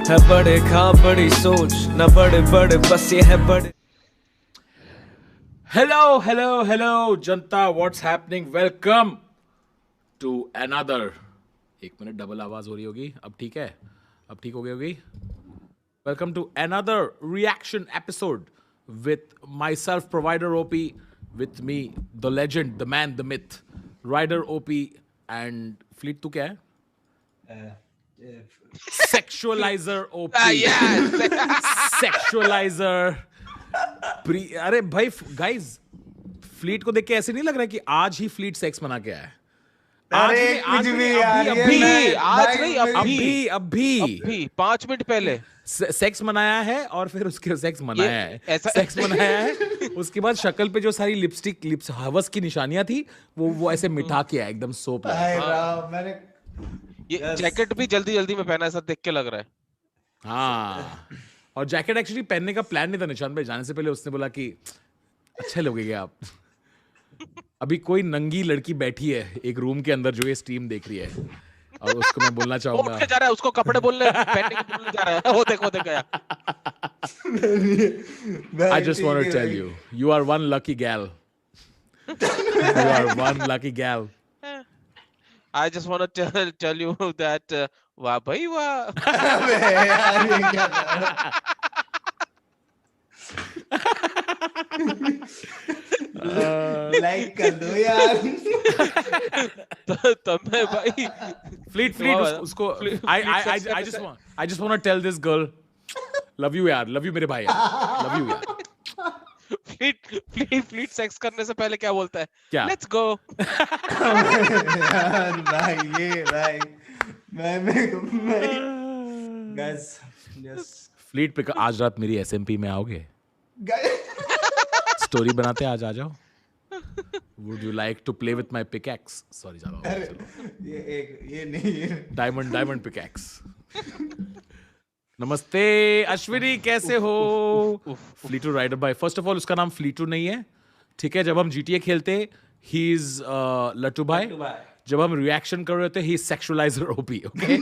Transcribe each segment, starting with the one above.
है बड़े खा बड़ी सोच न बड़े बड़े बस ये है बड़े। हेलो जनता, what's happening, welcome to another. एक मिनट, डबल आवाज हो रही होगी, अब ठीक है, अब ठीक हो गई होगी। Welcome to another reaction episode with myself provider OP, with me the legend, the man, the myth, rider OP and fleet. तू क्या है? Sexualizer OP, sexualizer. अरे भाई गाइस, फ्लीट को देख के ऐसे नहीं लग रहा है कि आज ही फ्लीट सेक्स मना के आया है? आज नहीं, अभी 5 मिनट पहले सेक्स मनाया है, और फिर उसके सेक्स मनाया है, सेक्स मनाया है। उसके बाद शक्ल पे जो सारी लिप्स हवस की निशानियां थी, वो ऐसे मिटा के आया, एकदम सोप लगा। मैंने ये जैकेट भी जल्दी में पहना, ऐसा देख के लग रहा है। हाँ, और जैकेट एक्चुअली पहनने का प्लान नहीं था निशान भाई। जाने से पहले उसने बोला कि अच्छे लगेंगे आप। अभी कोई नंगी लड़की बैठी है एक रूम के अंदर जो ये स्ट्रीम देख रही है, और उसको मैं बोलना चाहूंगा, जा रहा है उसको कपड़े पहनने के बोलने जा रहा है। वो देखो गया। I just want to tell you, you are one lucky gal. You are one lucky gal. I just want to tell you that वाह भाई वाह। लाइक कर दो यार। तब मैं भाई Fleet उसको I just want to tell this girl, love you यार, love you मेरे भाई यार, love you यार। फ्लीट सेक्स करने से पहले क्या बोलता है? क्या? Let's go. यार भाई मैं गाइस यस फ्लीट पे आज रात मेरी एसएमपी में आओगे? स्टोरी बनाते आज आ जाओ। Would you like to play with my pickaxe? Sorry ज्यादा ये नहीं डायमंड पिकैक्स। नमस्ते अश्विनी, कैसे हो? फ्लीटू राइडर भाई, फर्स्ट ऑफ ऑल उसका नाम फ्लीटू नहीं है, ठीक है? जब हम GTA खेलते ही इज लट्टू भाई, जब हम रिएक्शन कर रहे होते ही सेक्सुअलाइजर ओपी, ओके?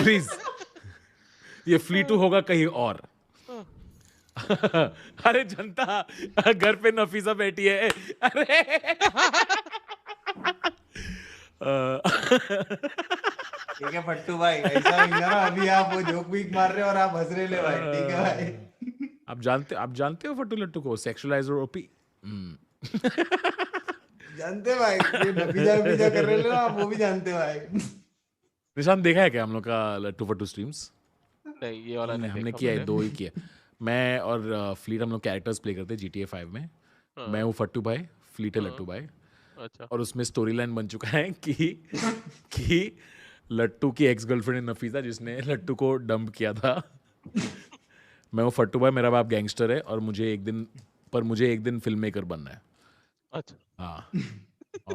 प्लीज, ये फ्लीटू होगा कहीं और। अरे जनता, घर पे नफीसा बैठी है। अरे ठीक है फट्टू भाई, ऐसा नहीं ना, अभी आप वो जोक भी मार रहे हो और आप हंस रहे ले भाई, ठीक है भाई? आप जानते हो फट्टू लट्टू को, सेक्सुअलाइजर ओपी। जानते भाई, ये नफीजा कर रहे हो आप, वो भी जानते भाई। निशान देखा है क्या हम लोग का लट्टू फट्टू स्ट्रीम्स? नहीं, ये वाला नहीं हमने देखा किया है, मैंने। 2 ही किया। मैं और फ्लीट हम लोग कैरेक्टर्स प्ले करते हैं GTA 5 में। मैं हूँ फट्टू भाई, फ्लीट है लट्टू भाई। अच्छा। और उसमें स्टोरी लाइन बन चुका है कि लट्टू की एक्स गर्लफ्रेंड है नफीसा, जिसने लट्टू को डंप किया था। मैं हूँ फट्टू भाई, मेरा बाप गैंगस्टर है, और मुझे एक दिन फिल्म मेकर बनना है। अच्छा। हाँ,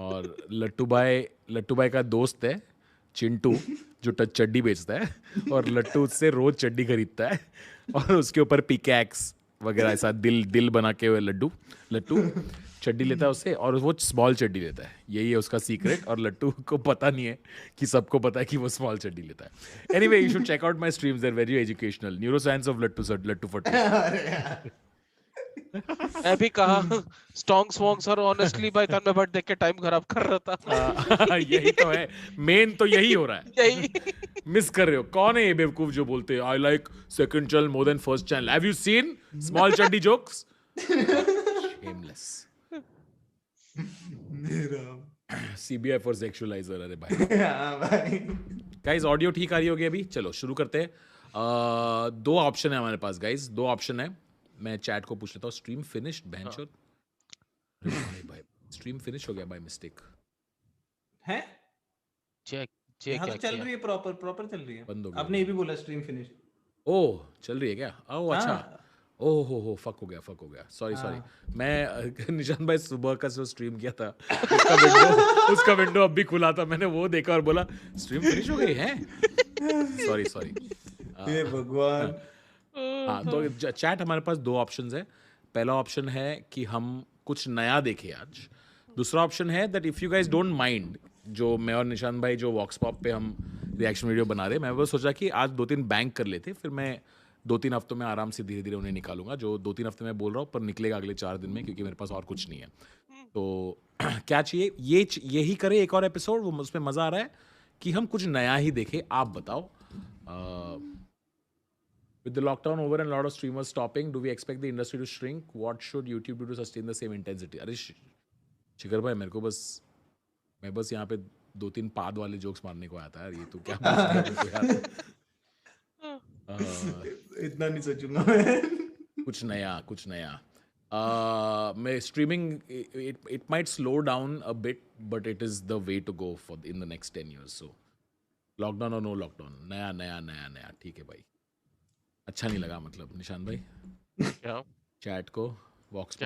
और लट्टू भाई का दोस्त है चिंटू, जो चड्डी बेचता है, और लट्टू उससे रोज चड्डी खरीदता है, और उसके ऊपर पिकैक्स वगैरह ऐसा दिल बना के हुए लट्टू चड्डी लेता है उससे, और वो स्मॉल चड्डी लेता है। यही है उसका सीक्रेट, और लट्टू को पता नहीं है कि सबको पता है कि वो स्मॉल चड्डी लेता है। Anyway, you should check out my streams, they are very educational. Neuroscience of लट्टू फट्टू। मैं भी कहा स्टोंग्स और ऑनेस्टली भाई कान में बट देख के टाइम खराब कर रहा था। यही तो है, मेन तो यही हो रहा है। यही मिस कर रहे हो। कौन है ये बेवकूफ जो बोलते हैं I like second channel more than first channel? Have you seen small chaddi jokes? Shameless. CBI for sexualizer. अरे भाई, हाँ भाई। गाइस ऑडियो ठीक आ रही होगी अभी? चलो शुरू करते हैं। 2 ऑप्शन है हमारे पास गाइस, 2 ऑप्शन है। मैं चैट को पूछ लेता हूँ, स्ट्रीम फिनिश्ड बहनचोद? भाई स्ट्रीम फिनिश हो गया बाय मिस्टेक। हैं? चेक यहाँ क्या तो चल किया? रही है, प्रॉपर चल रही है। बंद हो गया। आपने ये भी बोला स्ट्रीम फिनिश। ओह, चल रही है क्या? ओह अच्छा। हाँ। ओह हो फक हो गया। सॉरी। मैं निशान भाई सुबह का जो स्ट्रीम किया था, उसका विंडो अब भी खुला था। मैंने वो देखा और बोला स्ट्रीम फिनिश हो गई है। सॉरी। हे भगवान। हाँ, तो चैट हमारे पास 2 ऑप्शंस है। पहला ऑप्शन है कि हम कुछ नया देखें आज। दूसरा ऑप्शन है that if you guys don't mind, जो मैं और निशान भाई जो वॉक्स पॉप पे हम रिएक्शन वीडियो बना रहे। मैं बस सोचा कि आज 2-3 बैंक कर लेते, फिर मैं 2-3 हफ्तों में आराम से धीरे धीरे उन्हें निकालूंगा। जो 2-3 हफ्ते में बोल रहा हूँ, पर निकलेगा अगले 4 दिन में, क्योंकि मेरे पास और कुछ नहीं है। तो क्या चाहिए, यही करे एक और एपिसोड, वो उसमें मज़ा आ रहा है कि हम कुछ नया ही देखें। आप बताओ, with the lockdown over and a lot of streamers stopping, do we expect the industry to shrink? What should YouTube do to sustain the same intensity? अरे शिखर भाई, मैं बस यहाँ पे 2-3 पाद वाले जोक्स मारने को आया था यार। ये तो क्या इतना नहीं सोचूंगा मैं। कुछ नया मैं streaming, it might slow down a bit, but it is the way to go for in the next 10 years. So lockdown or no lockdown, नया ठीक है भाई। अच्छा नहीं लगा मतलब निशान भाई क्या चैट को, वॉक्स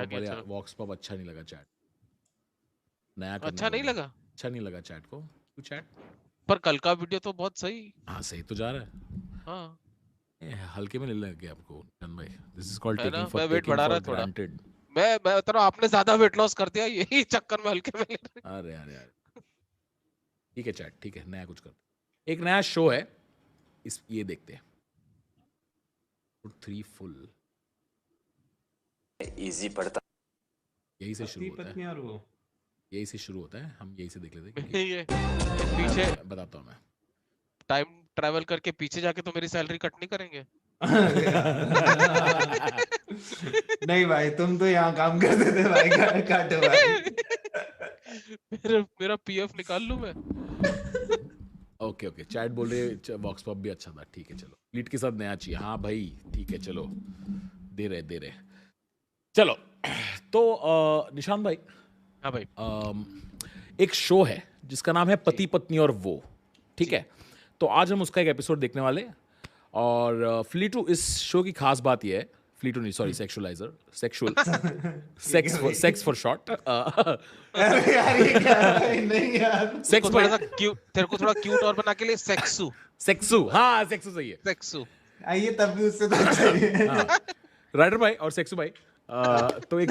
पॉप अच्छा नहीं लगा चैट, नया अच्छा नहीं लगा? अच्छा नहीं लगा चैट को। क्यों चैट? पर कल का वीडियो तो बहुत सही। हाँ सही तो जा रहा है। हाँ हल्के में ले लगे आपको निशान भाई। दिस इज कॉल्ड है ना, टेकिंग मैं वेट बढ़ा रहा थोड़ा। ग्रांटेड। मैं बता रहा हूँ, आपने ज्यादा वेट लॉस कर दिया, यही चक्कर में हल्के में ले रहे। अरे ठीक है चैट, ठीक है, नया कुछ कर। एक नया शो है, ये देखते हैं। 3 फुल इजी पड़ता, यही से शुरू होता है, पत्नी और वो यही से शुरू होता है। हम यही से देख लेते हैं। ये पीछे बताता हूँ मैं। टाइम ट्रैवल करके पीछे जाके तो मेरी सैलरी कट नहीं करेंगे? नहीं भाई, तुम तो यहाँ काम करते थे भाई, काटो भाई। मेरा पीएफ निकाल लूं मैं? ओके चैट बोल रहे बॉक्स पॉप भी अच्छा था। ठीक है चलो, लीड के साथ नया चाहिए। हाँ भाई ठीक है चलो, दे रहे चलो। तो निशान भाई, हाँ भाई, एक शो है जिसका नाम है पति पत्नी और वो, ठीक है। तो आज हम उसका एक एपिसोड देखने वाले। और फ्लीटू, इस शो की खास बात यह है, फ्लीटू नहीं सॉरी, सेक्सुअलाइजर, सेक्स फॉर शॉर्ट। अरे यार ये क्या है? नहीं यार, सेक्स थोड़ा सा क्यूट, तेरे को थोड़ा क्यूट और बना के लिए सेक्सू हाँ सेक्सू सही है। सेक्सू आइए तब भी उससे तो अच्छा ही है। राइडर भाई और सेक्सू भाई। तो एक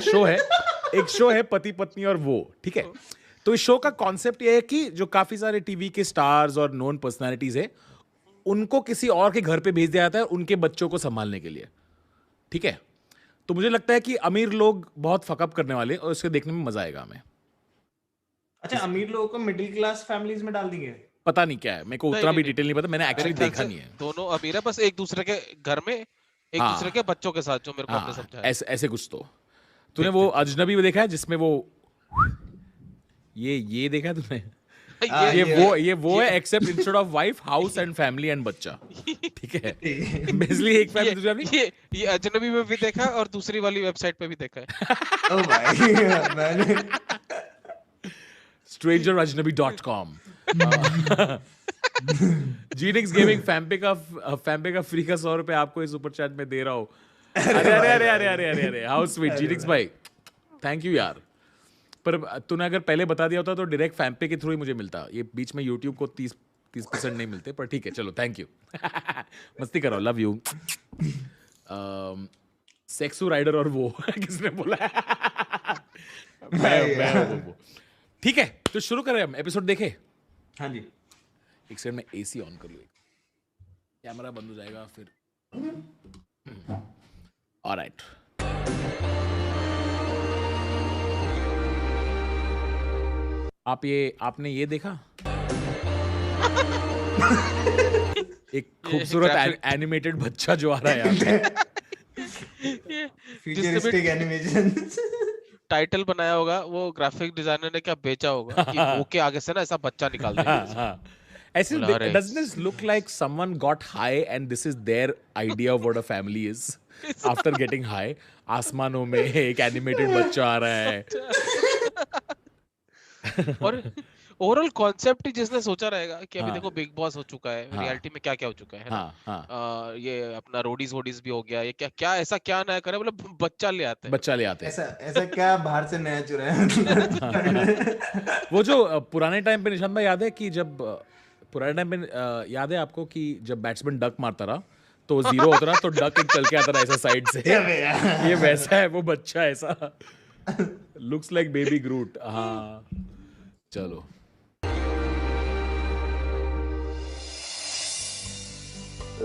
शो है पति पत्नी और वो, ठीक है। तो इस शो का कॉन्सेप्ट ये है कि जो काफी सारे टीवी के स्टार्स और नोन पर्सनालिटीज है, उनको किसी और के घर पे भेज दिया जाता है उनके बच्चों को संभालने के लिए, ठीक है। तो मुझे लगता है कि अमीर लोग बहुत फकअप करने वाले और इसके देखने में मजा आएगा हमें। अच्छा, अमीर लोगों को मिडिल क्लास फैमिलीज में डाल देंगे? पता नहीं क्या है, मेरे को उतना भी डिटेल नहीं पता, मैंने एक्चुअली देखा नहीं है। दोनों अमीर है, बस एक दूसरे के घर में एक दूसरे के बच्चों के साथ, जो मेरे को आपने समझाया। ऐसे कुछ। तो तूने वो अजनबी में देखा है जिसमें वो ये देखा है तूने? ये वो है, except instead of wife, house and family and बच्चा, ठीक है। बेसिकली एक फैमिली दूसरी फैमिली। ये अजनबी में भी देखा और दूसरी वाली वेबसाइट पे भी देखा है। ओ भाई मैंने strangerajnabi.com। जीनिक्स गेमिंग फैम्पे का फ्री का 100 रुपए आपको इस सुपर चैट में दे रहा हूँ। अरे हाउ स्वीट जीनिक्स भाई, थैंक यू यार। पर तूने अगर पहले बता दिया होता तो डायरेक्ट फैम्पे के थ्रू ही मुझे मिलता। ये बीच में यूट्यूब को 30% नहीं मिलते, पर ठीक है चलो, थैंक यू। मस्ती करो, लव यू। सेक्सू राइडर और वो किसने बोला? मैं वो। ठीक है तो शुरू करें हम, एपिसोड देखे? हाँ जी। एक सेकंड में एसी ऑन कर लूं, कैमरा बंद हो जाएगा फिर। ऑलराइट, आपने ये देखा? एक खूबसूरत एनिमेटेड बच्चा जो आ रहा है यहाँ पे। Futuristic animation. टाइटल बनाया होगा वो ग्राफिक डिजाइनर ने, क्या बेचा होगा कि वो के आगे से ना ऐसा बच्चा निकाल देंगे। ऐसे doesn't this look like someone got high and this is their idea of what a family is after getting high? आसमानों में एक एनिमेटेड बच्चा आ रहा है। और ओवरऑल कॉन्सेप्ट ही जिसने सोचा रहेगा कि अभी देखो बिग बॉस हो चुका है, रियलिटी में क्या क्या हो चुका है ना। ये अपना रोडीज भी हो गया, ये क्या ऐसा क्या नया करे, मतलब बच्चा ले आते हैं। ऐसा क्या बाहर से नया चुराया? वो जो पुराने टाइम पे निशान भाई याद है कि जब पुराने टाइम पे याद है आपको कि जब बैट्समैन डक मारता रहा तो 0 होता रहा तो डक एक चल के आता रहा ऐसा साइड से। ये वैसा है वो बच्चा, ऐसा लुक्स लाइक बेबी ग्रूट। हाँ चलो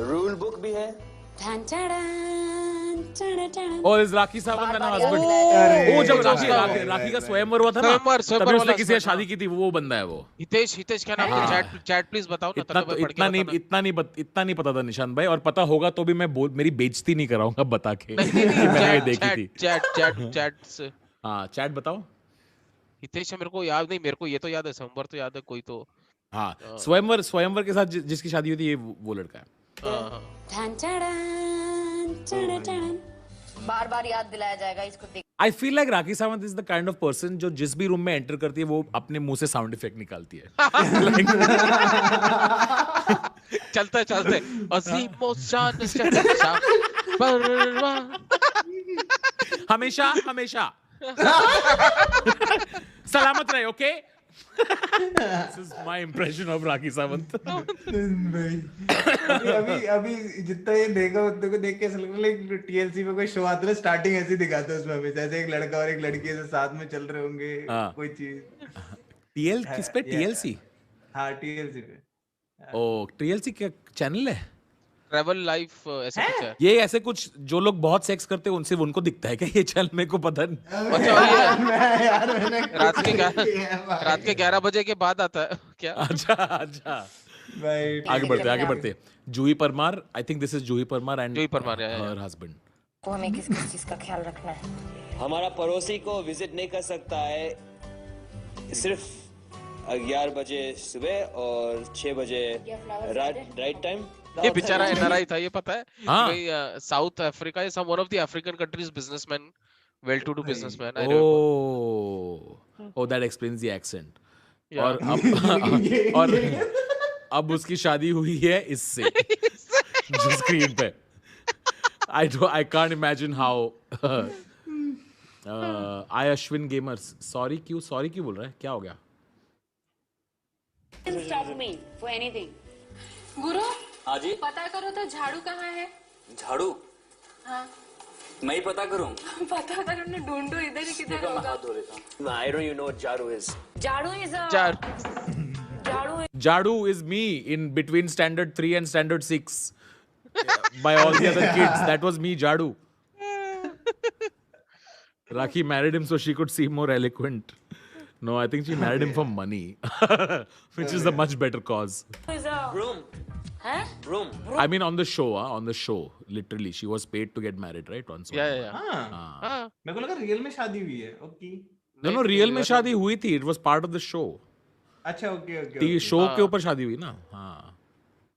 रूल बुक भी है। और इस राखी सावंत का नाम हस्बैंड। अरे ओ जब भाई, राखी का स्वयंवर हुआ था ना, स्वयंवर तभी वाला उसने किसी से husband, शादी की थी, वो बंदा है वो। हितेश क्या नाम है? चैट प्लीज बताओ ना, इतना तब तो मैं पढ़ के बताना। इतना नहीं पता था निशांत भाई, और पता होगा तो भी मैं मेरी बेइज्जती नहीं कराऊंगा बता के नहीं कि मैंने ये देखी थी। चैट से हाँ चैट बताओ। हितेश मेरे को याद नहीं, मेरे को ये तो याद है, संवर तो याद है कोई तो। हाँ स्वयंवर के साथ जिसकी शादी हुई थी, ये वो लड़का है। बार बार याद दिलाया जाएगा इसको देख। I feel like Rakhi Sawant is the kind of person जो जिस भी रूम में एंटर करती है वो अपने मुंह से साउंड इफेक्ट निकालती है। चलते अजीमो शान शहंशाह परवान। हमेशा सलामत रहे, okay. This is my impression of Rakhi Sawant. अभी जितना ये देखा उतने को देख के ऐसा लग रहा है टीएलसी में कोई शो आता है, स्टार्टिंग ऐसे दिखाते हैं उसमें हमेशा, जैसे एक लड़का और एक लड़की ऐसे साथ में चल रहे होंगे कोई चीज। किस पे? टीएलसी? हाँ टीएलसी पे। ओ टीएलसी क्या चैनल है? ट्रैवल लाइफ ऐसा कुछ है। ये ऐसे कुछ जो लोग बहुत सेक्स करते हैं उनसे उनको दिखता है क्या ये चैनल? मेरे को पता नहीं। अच्छा ये रात के 11 बजे के बाद आता है क्या? अच्छा भाई आगे बढ़ते। Juhi Parmar, I think this is Juhi Parmar and her husband. को हमें किस चीज का ख्याल रखना है? हमारा पड़ोसी को विजिट नहीं कर सकता है, सिर्फ 11 बजे सुबह और 6 बजे राइट टाइम। ये बेचारा एनआरआई था, ये पता है? हाँ। South Africa is one of the African countries businessman, well to do businessman. That explains the accent. और अब उसकी शादी हुई है इससे जो स्क्रीन पे। I can't imagine how I Ashwin gamers sorry क्यों बोल रहा है? क्या हो गया? Stop me for anything. गुरु हाँ जी। पता करो तो झाड़ू कहाँ है? झाड़ू? हाँ मैं ही पता करूं? पता करने ढूंढो, इधर ही किधर मैं होगा? हाथ धो लेता हूं। I don't even know what झाड़ू is. झाड़ू is Jadu is me in between standard 3 and standard 6 by all the other kids. That was me, Jadu. Rakhi married him so she could seem more eloquent. No, I think she married him for money, which is a much better cause. Broom. हैं? Broom. I mean, on the show, literally, she was paid to get married, right? Once. Yeah. हाँ मेरे को लगा real में शादी हुई है। Okay No, real में शादी हुई थी. It was part of the show. अच्छा ओके शो के ऊपर शादी हुई ना। हाँ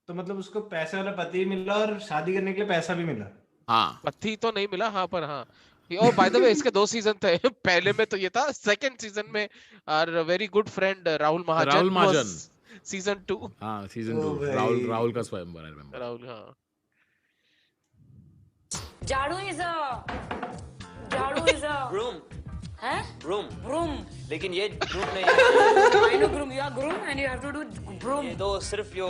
तो मतलब उसको पैसे वाला पति मिला और शादी करने के लिए पैसा भी मिला। हाँ पति तो नहीं मिला, हाँ पर हाँ। और बाय द वे इसके 2 सीजन थे। पहले में तो ये था, सेकंड सीजन में our very good friend Rahul Mahajan season 2। हाँ सीजन 2 राहुल का स्वयंवर, आई रिमेंबर। राहुल हाँ। झाड़ू इज Broom. हैं? Broom. लेकिन ये broom नहीं है। I know groom, you are groom and you have to do broom. ये तो सिर्फ यो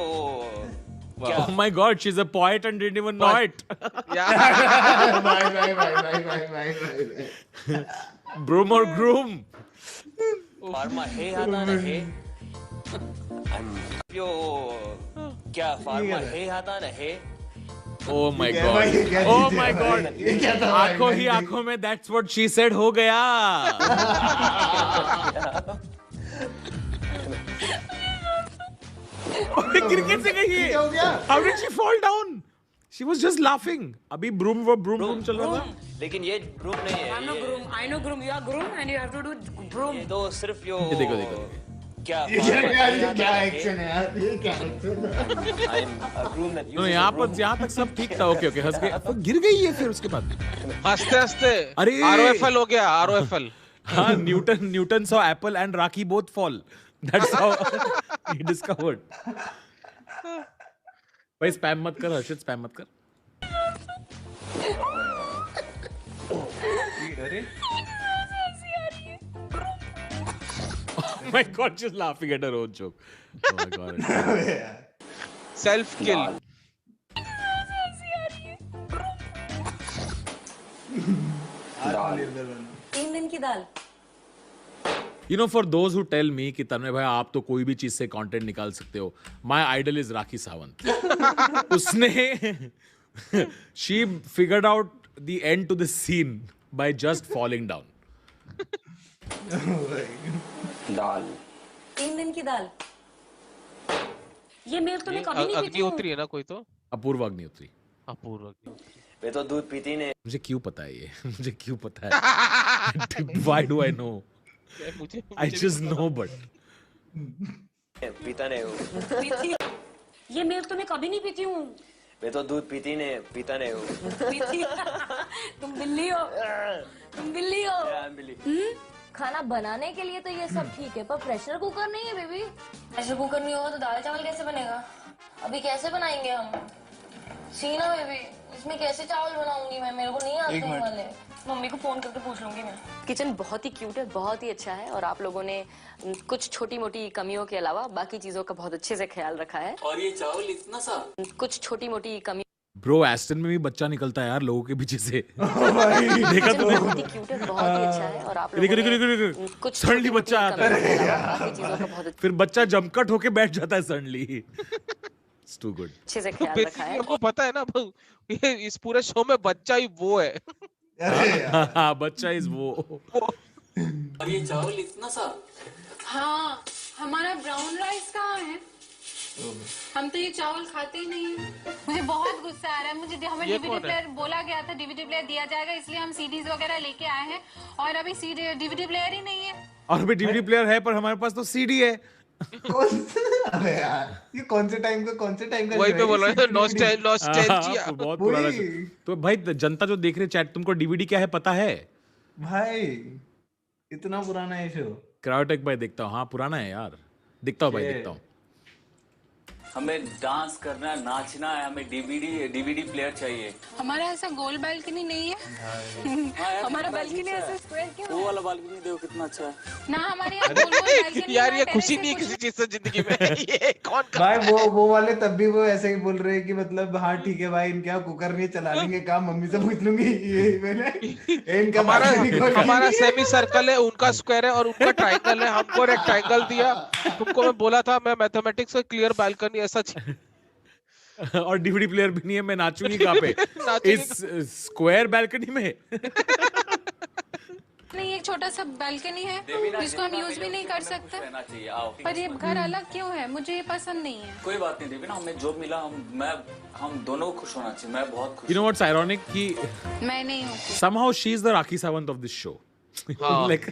Oh my God, she's a poet and didn't even know it. भाई Broom or groom? फार्मा है आता ना है। यो क्या फार्मा है आता ना है। Oh my God. Oh my God. आंखों ही आंखों में that's what she said हो गया। गिर कैसे गई ये? How did she fall down? She was just laughing. अभी broom चल रहा था। लेकिन ये broom नहीं है। I know groom, you are groom and you have to do broom. ये तो सिर्फ यो देखो। क्या क्या एक्शन है यार, ये क्या एक्शन है? तो यहाँ तक सब ठीक था। ओके हंस गए, तो गिर गई है फिर उसके बाद। हंसते अरे ROFL हो गया, ROFL। हाँ Newton saw apple and Rocky both fall. That's how he discovered. भाई स्पैम मत कर हर्षित, स्पैम मत कर। अरे Oh my God, she's laughing at her own joke. Oh my God. Self kill. 3 दिन की दाल। You know, for those who tell me कि तन्मय भाई आप तो कोई भी चीज से कंटेंट निकाल सकते हो, my idol is Rakhi Sawant. उसने she figured out the end to the scene by just falling down. दाल 3 दिन की दाल। ये मेल तो मैं कभी नहीं पीती हूँ। अग्निहोत्री है ना कोई तो? अपूर्व अग्निहोत्री। अपूर्व अग्निहोत्री। वे तो दूध पीती नहीं। मुझे क्यों पता है ये? मुझे क्यों पता है? Why do I know? I just know but. पीता नहीं हूँ। ये मेल तो मैं कभी नहीं पीती हूँ। वे तो दूध पीती नहीं, पीता नहीं हूँ। तुम बिल्ली हो। तुम बिल्ली हो। बिल्ली। खाना बनाने के लिए तो ये सब ठीक है, पर प्रेशर कुकर नहीं है बेबी। प्रेशर कुकर नहीं होगा तो दाल चावल कैसे बनेगा? अभी कैसे बनाएंगे हम? सीना बेबी, इसमें कैसे चावल बनाऊंगी मैं? मेरे को नहीं आते हैं वाले। मम्मी को फोन करके पूछ लूंगी मैं। किचन बहुत ही क्यूट है, बहुत ही अच्छा है और आप लोगों ने कुछ छोटी मोटी कमियों के अलावा बाकी चीजों का बहुत अच्छे से ख्याल रखा है। और ये चावल इतना सा? कुछ छोटी मोटी कमी। ब्रो एस्टन में भी बच्चा निकलता है यार लोगों के पीछे से। देखा तुमने? बहुत ही क्यूट है, बहुत ही अच्छा है और आप लोगों ने कुछ सडनली बच्चा आता है, बाकी चीजों का बहुत फिर बच्चा जमकट होके बैठ जाता है सडनली। It's to good. अच्छे से ख्याल रखा है। आपको पता है ना ये इस पूरे शो में बच्चा ही वो है। हाँ बच्चा इज वो। और ये चावल इतना सा? हाँ, हमारा ब्राउन राइस कहाँ है? हम तो ये चावल खाते ही नहीं हैं। मुझे बहुत गुस्सा आ रहा है। मुझे हमें डीवीडी प्लेयर बोला गया था, डीवीडी प्लेयर दिया जाएगा, इसलिए हम सीडीज वगैरह लेके आए हैं और अभी डीवीडी प्लेयर ही नहीं है। और अभी डीवीडी प्लेयर है पर हमारे पास तो सीडी है। अबे यार ये कौन से टाइम का वही पे बोल रहा है नॉस्टैल्जिया। बहुत पुराना। तो भाई जनता जो देख रहे चैट, तुमको डीवीडी क्या है पता है? भाई इतना पुराना है शो। क्रायोटेक भाई देखता हूँ। हाँ पुराना है यार, दिखता हूँ भाई, दिखता हूँ। हमें डांस करना, नाचना है, हमें डीवीडी प्लेयर चाहिए। हमारा ऐसा गोल बालकनी नहीं है। हमारा बालकनी ऐसा स्क्वायर क्यों? वो वाला बालकनी देखो कितना अच्छा है ना, हमारे यहाँ गोल बालकनी। यार ये खुशी नहीं है किसी चीज से जिंदगी में। ये कौन भाई वो वाले तब भी वो ऐसे ही बोल रहे हैं कि मतलब हाँ ठीक है भाई, इनके यहाँ कुकर नहीं चला लेंगे, काम मम्मी से पूछ लूंगी। ये मैंने इनका हमारा सेमी सर्कल है, उनका स्क्वायर है और उनका ट्रायंगल है। हमको रेक्टेंगल दिया। तुमको मैं बोला था मैं मैथमेटिक्स से क्लियर बालकनी ऐसा। और डीवीडी प्लेयर भी नहीं है, मैं नाचूंगी कहाँ पे? इस स्क्वायर बालकनी में। नहीं, एक छोटा सा बालकनी है जिसको हम यूज भी नहीं कर सकते। पर ये घर अलग क्यों है? मुझे ये पसंद नहीं है। कोई बात नहीं देवी ना, हमें जॉब मिला, हम दोनों खुश होना चाहिए। मैं बहुत खुश। You know what's ironic कि मैं नहीं हूँ। somehow she is the Rakhi Sawant of this show. Like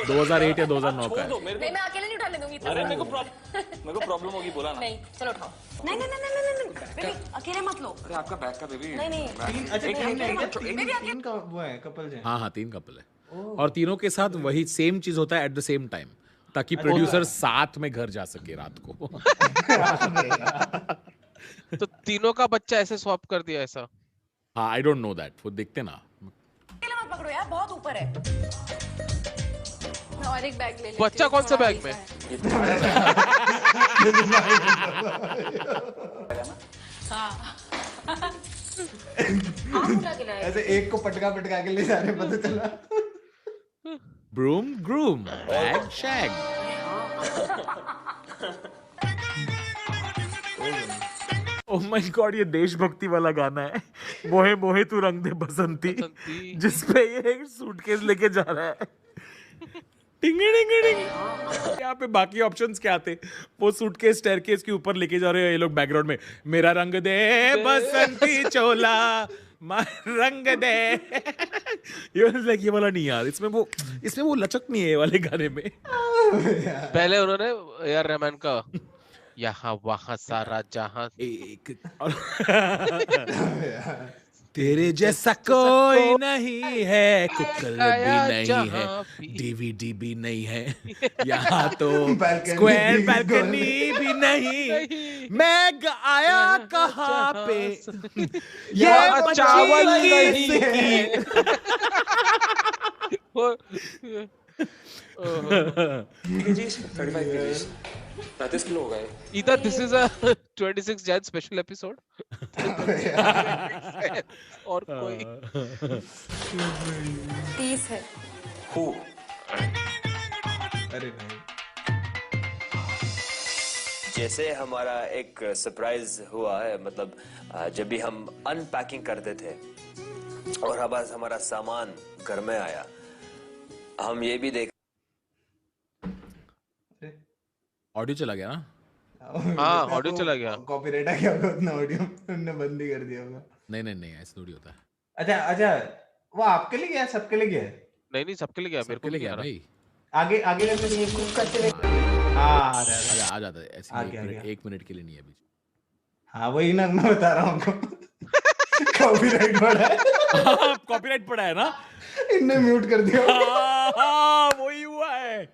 2008 या 2009 का है। नहीं, मैं अकेले नहीं उठाने दूंगी। अरे मेरे को प्रॉब्लम होगी, बोला ना। नहीं, चलो उठाओ। नहीं नहीं नहीं नहीं नहीं बेबी, अकेले मत लो। अरे आपका बैग का बेबी। नहीं नहीं, तीन का वो है, कपल है। हाँ 3 कपल है और तीनों के साथ वही सेम चीज होता है एट द सेम टाइम, ताकि प्रोड्यूसर साथ में घर जा सके रात को। तो तीनों का बच्चा ऐसे स्वैप कर दिया ऐसा? हाँ आई डोंट नो दैट, वो देखते ना। अकेले मत पकड़ो यार, बहुत ऊपर है। और एक बैग ले लेती बच्चा हूँ, कौन से थोड़ा बैग में? ऐसे एक को पटका के ले जा रहे, पता चला। Broom groom bag shag. Oh my God, ये देशभक्ति वाला गाना है, मोहे मोहे तू रंग दे बसंती, जिसपे ये सूटकेस लेके जा रहा है। टिंग टिंग टिंग। यहाँ पे बाकी ऑप्शंस क्या आते? वो सूटकेस स्टेयरकेस के ऊपर लेके जा रहे हैं ये लोग बैकग्राउंड में, मेरा रंग दे बसंती चोला रंग दे। ये वाला नहीं यार, इसमें वो लचक नहीं है ये वाले गाने में। पहले उन्होंने यार रहमान का यहाँ वहाँ सारा जहाँ एक तेरे जैसा कोई नहीं है, कुकल भी नहीं है, डीवीडी भी नहीं है, यहाँ तो स्क्वायर बालकनी भी नहीं, मैं आया कहाँ पे, ये चावल नहीं। 35 किलो हो गए। Either this is a 26 Jan special episode. और कोई 30 है। अरे भाई जैसे हमारा एक सरप्राइज हुआ है, मतलब जब भी हम अनपैकिंग करते थे और हमारा सामान घर में आया, हम ये भी देख ऑडियो चला गया ना? हाँ ऑडियो चला गया। कॉपीराइट आ गया होगा उतना ऑडियो, उन्होंने बंद ही कर दिया होगा। नहीं ऐसा थोड़ी होता है। अच्छा वो आपके लिए गया, सबके लिए गया? नहीं सबके लिए गया, मेरे को सबके लिए नहीं गया आ रहा। भाई। आगे जैसे ये कुक करते हुए हाँ आ जाता है ऐसे 1 मिनट के लिए नहीं है अभी। हाँ वही ना मैं बता रहा हूँ आपको। कॉपीराइट पड़ा है। कॉपीराइट पड़ा है ना? इनने म्यूट कर दिया। हाँ वही हुआ है।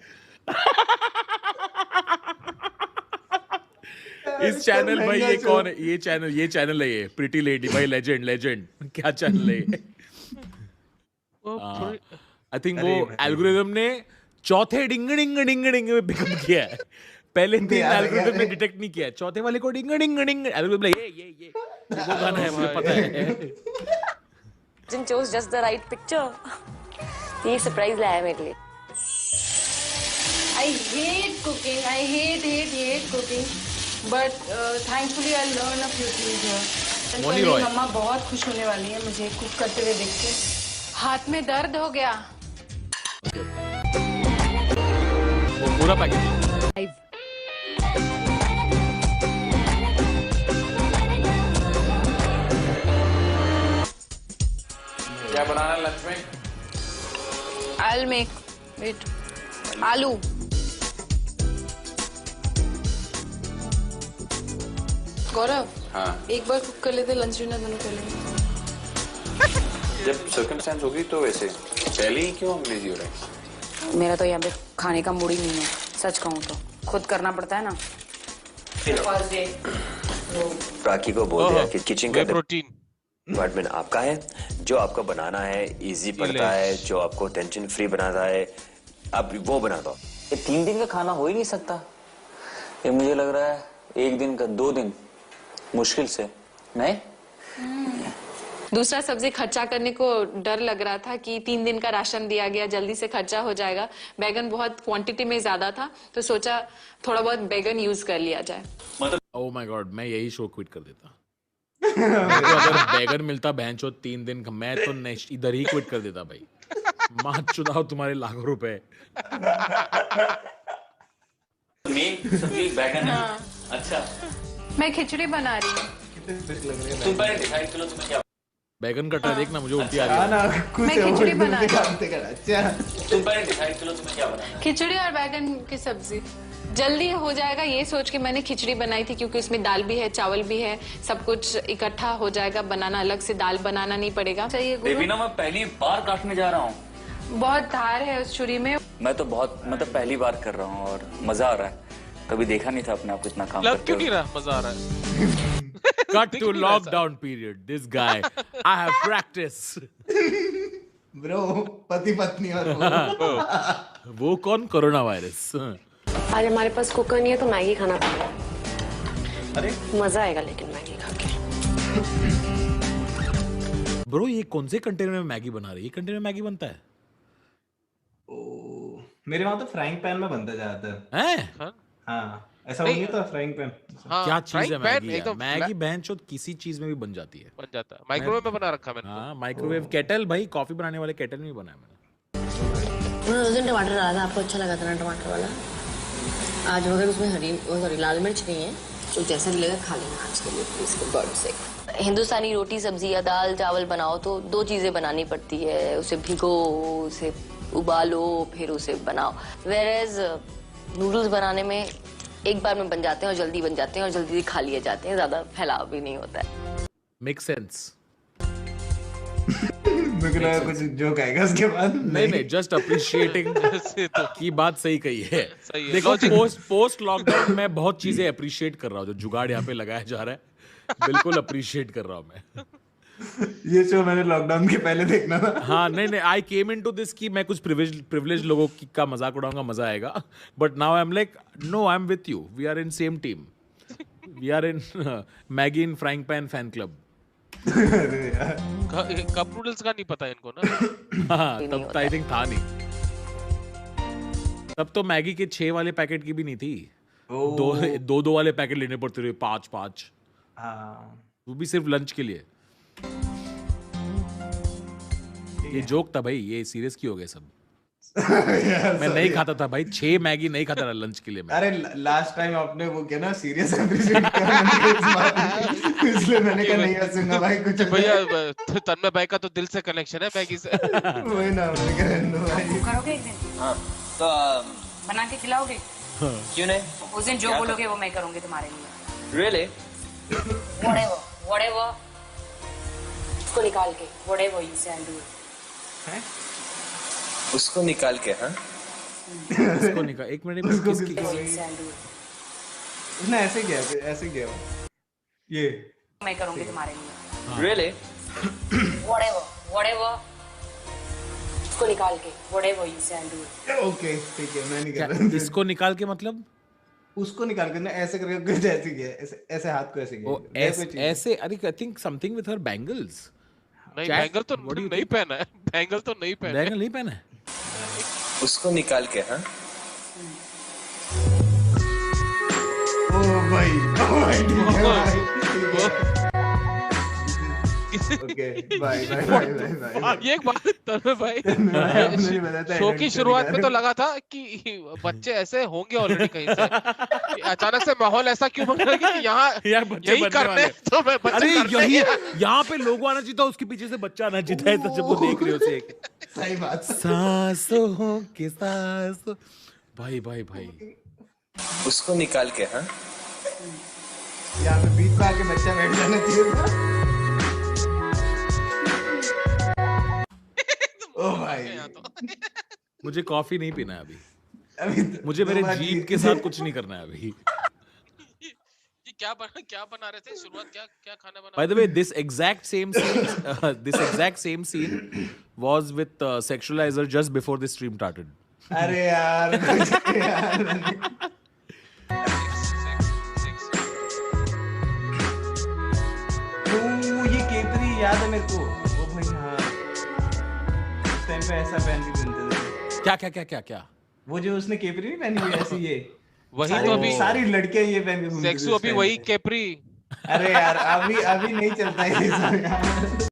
इस चैनल भाई ये कौन है? ये चैनल है ये प्रिटी लेडी भाई, लेजेंड क्या चैनल है ये? आई थिंक वो एल्गोरिथम ने चौथे डिंग में पिकअप किया है। पहले 3 एल्गोरिथम ने डिटेक्ट नहीं किया, चौथे वाले को डिंग एल्गोरिथम ये वो गाना है, मुझे पता है। Jin chose just the right picture. ये सरप्राइज लाया है मेरे लिए। I hate cooking. I hate cooking. But thankfully I learn a few things here. Moni Roy. मम्मा बहुत खुश होने वाली है मुझे कुक करते हुए देख के। हाथ में दर्द हो गया। वो पूरा पैकेज क्या बनाना लंच में? I'll make wait आलू। गौरव हाँ एक बार कुक कर लेते, लंच डिनर दोनों कर लेंगे। जब सर्कमस्टेंस होगी तो वैसे पहले ही क्यों हम बिजी हो रहे हैं? मेरा तो यहाँ पे खाने का मूड ही नहीं है, सच कहूँ तो खुद करना पड़ता है ना। राखी को बोल दिया कि किचन का प्रोटीन डिपार्टमेंट आपका है, जो आपको बनाना है इजी पड़ता है, जो आपको टेंशन फ्री बनाता है, आप वो बना दो। ये 3 दिन का खाना हो ही नहीं सकता। ये मुझे लग रहा है 1 दिन का 2 दिन मुश्किल से नहीं। दूसरा सब्जी खर्चा करने को डर लग रहा था कि 3 दिन का राशन दिया गया, जल्दी से खर्चा हो जाएगा। बैगन बहुत क्वांटिटी में ज्यादा था तो सोचा थोड़ा बहुत बैगन यूज कर लिया जाए। ओह माय गॉड, मैं यही शो क्विट कर देता। अगर बैगन मिलता बहनचो 3 दिन का, मैं तो नेक्स्ट इधर ही क्विट कर देता भाई। मां चुदाओ तुम्हारे लाखों रुपए। मेन सब्जी बैगन है। अच्छा मैं खिचड़ी बना रही हूँ। तुम पहले डिसाइड करो तुम्हें क्या। बैगन कटा देखना, मुझे उल्टी आ रही है। मैं खिचड़ी बना रही हूँ। तुम पहले डिसाइड करो तुम्हें क्या बनाना है। खिचड़ी और बैगन की सब्जी जल्दी हो जाएगा ये सोच के मैंने खिचड़ी बनाई थी, क्योंकि उसमें दाल भी है, चावल भी है, सब कुछ इकट्ठा हो जाएगा। बनाना अलग से दाल बनाना नहीं पड़ेगा। चाहिए बेबी ना मैं पहली बार काटने जा रहा हूँ। बहुत धार है उस छुरी में। मैं तो बहुत मतलब पहली बार कर रहा हूँ और मजा आ रहा है। कभी देखा नहीं था अपने आप को इतना काम लग करते क्यों हुए। नहीं रहा? मजा आ रहा है। Cut to lockdown period. This guy, I have practice. Bro पति पत्नी और वो कौन? Corona virus. आज हमारे पास कुकर नहीं है तो मैगी खाना पड़ेगा। अरे मजा आएगा लेकिन मैगी खा के। ब्रो ये कौन से कंटेनर में मैगी बना रही है? ये कंटेनर में मैगी बनता है? मेरे वहां तो फ्राइंग पैन में बनता ज्यादातर। हैं? हाँ ऐसा नहीं था फ्राइंग पैन। क्या चीज है मैगी? एकदम मैगी बहनचोद किसी चीज में भी बन जाती है। बन जाता है। माइक्रोवेव में बना रखा मैंने। हाँ माइक्रोवेव केटल भाई, कॉफी बनाने वाले केटल में बनाया मैंने। उन्होंने उस दिन टमाटर डाला था, आपको अच्छा लगा था ना टमाटर वाला? आज अगर उसमें सॉरी लाल मिर्च नहीं है तो जैसा भी लगा खा लेना आज के लिए प्लीज, फॉर गॉड सेक। हिंदुस्तानी रोटी सब्जी या दाल चावल बनाओ तो 2 चीजें बनानी पड़ती है, उसे भिगो, उसे उबालो, फिर उसे बनाओ। वेयरएज नूडल्स बनाने में एक बार में बन जाते हैं और जल्दी बन जाते हैं और जल्दी खा लिए जाते हैं, ज्यादा फैलाव भी नहीं होता है। Make sense. कुछ जोक आएगा उसके बाद। नहीं जस्ट अप्रिशिएटिंग की बात सही कही है। देखो पोस्ट लॉकडाउन में बहुत चीजें अप्रिशिएट कर रहा हूँ, जो जुगाड़ यहाँ पे लगाया जा रहा है बिल्कुल अप्रिशिएट कर रहा हूँ मैं। ये शो मैंने लॉकडाउन के पहले देखना था। हाँ नहीं आई केम इनटू दिस कि मैं कुछ प्रिविलेज लोगों का मजाक उड़ाऊंगा, मजा आएगा। But now I am like no, I am with you, we are in same team, we are in Maggi in frying pan fan club. अरे यार कप नूडल्स का नहीं पता इनको ना। हाँ, तब आई थिंक था नहीं। तब तो मैगी के 6 वाले पैकेट की भी नहीं थी। दो वाले पैकेट लेने पड़ते थे, 5। हाँ वो भी सिर्फ लंच के लिए। ये जोक था भाई, ये सीरियस क्यों हो गए सब? मैं नहीं खाता था भाई, 6 मैगी नहीं खाता था लंच के लिए मैं। अरे लास्ट टाइम आपने वो किया ना सीरियस एप्रिशिएट किया, इसलिए मैंने कहा नहीं हंसूंगा भाई कुछ। भैया तन्मय भाई का तो दिल से कनेक्शन है मैगी से। वही ना, मैंने कहा रहने दो भाई। करोगे एक दिन? हाँ तो बना के खिलाओगे? क्यों नहीं? उस दिन जो बोलोगे वो मैं करूंगी तुम्हारे लिए। Really? Whatever. उसको निकाल के whatever you say I'll do it. उसको निकाल के, हाँ इसको निकाल, एक मिनट में किसकी उसने ऐसे किया ये मैं करूंगी तुम्हारे लिए। Really? Whatever. उसको निकाल के whatever you say I'll do it. Okay ठीक है, मैं नहीं कर रहा। इसको निकाल के मतलब उसको निकाल के ना ऐसे करके कुछ ऐसे किया, ऐसे हाथ को ऐसे किया। ऐसे अरे I think something with her bangles. नहीं बैंगल तो नहीं पहना है, बैंगल तो नहीं पहना है। उसको निकाल के, हाँ ओ भाई ओके बाय। ये एक बात तन्मय भाई, शो की शुरुआत में तो लगा था कि बच्चे ऐसे होंगे ऑलरेडी कहीं से, अचानक से माहौल ऐसा क्यों बन रहा है कि यहाँ यही करते हैं तो मैं बच्चे करते हैं। यहाँ पे लोगो आना चाहिए था, उसके पीछे से बच्चा आना चाहिए था, तो जब वो देख रहे हो सही बात। सांसों के सांसों भाई उसको निकाल के, हाँ यहाँ पे बीच में आके बच्चा बैठ जाना चाहिए था। ओ भाई मुझे कॉफी नहीं पीना है अभी मुझे मेरे जीभ के साथ कुछ नहीं करना है अभी। क्या बना रहे थे शुरुआत, क्या खाना बना? By the way, this exact same scene was with Sexualizer just before the stream started. अरे यार ये केपरी याद है मेरे को। ओ भाई हाँ, उस टाइम पे ऐसा पहन के घूमते थे। क्या वो जो उसने केपरी नहीं पहनी हुई ऐसी, ये वही तो अभी सारी लड़कियां ये पहन के घूमती थी। सेक्सू अभी वही केपरी। अरे यार अभी नहीं चलता ये सब यार।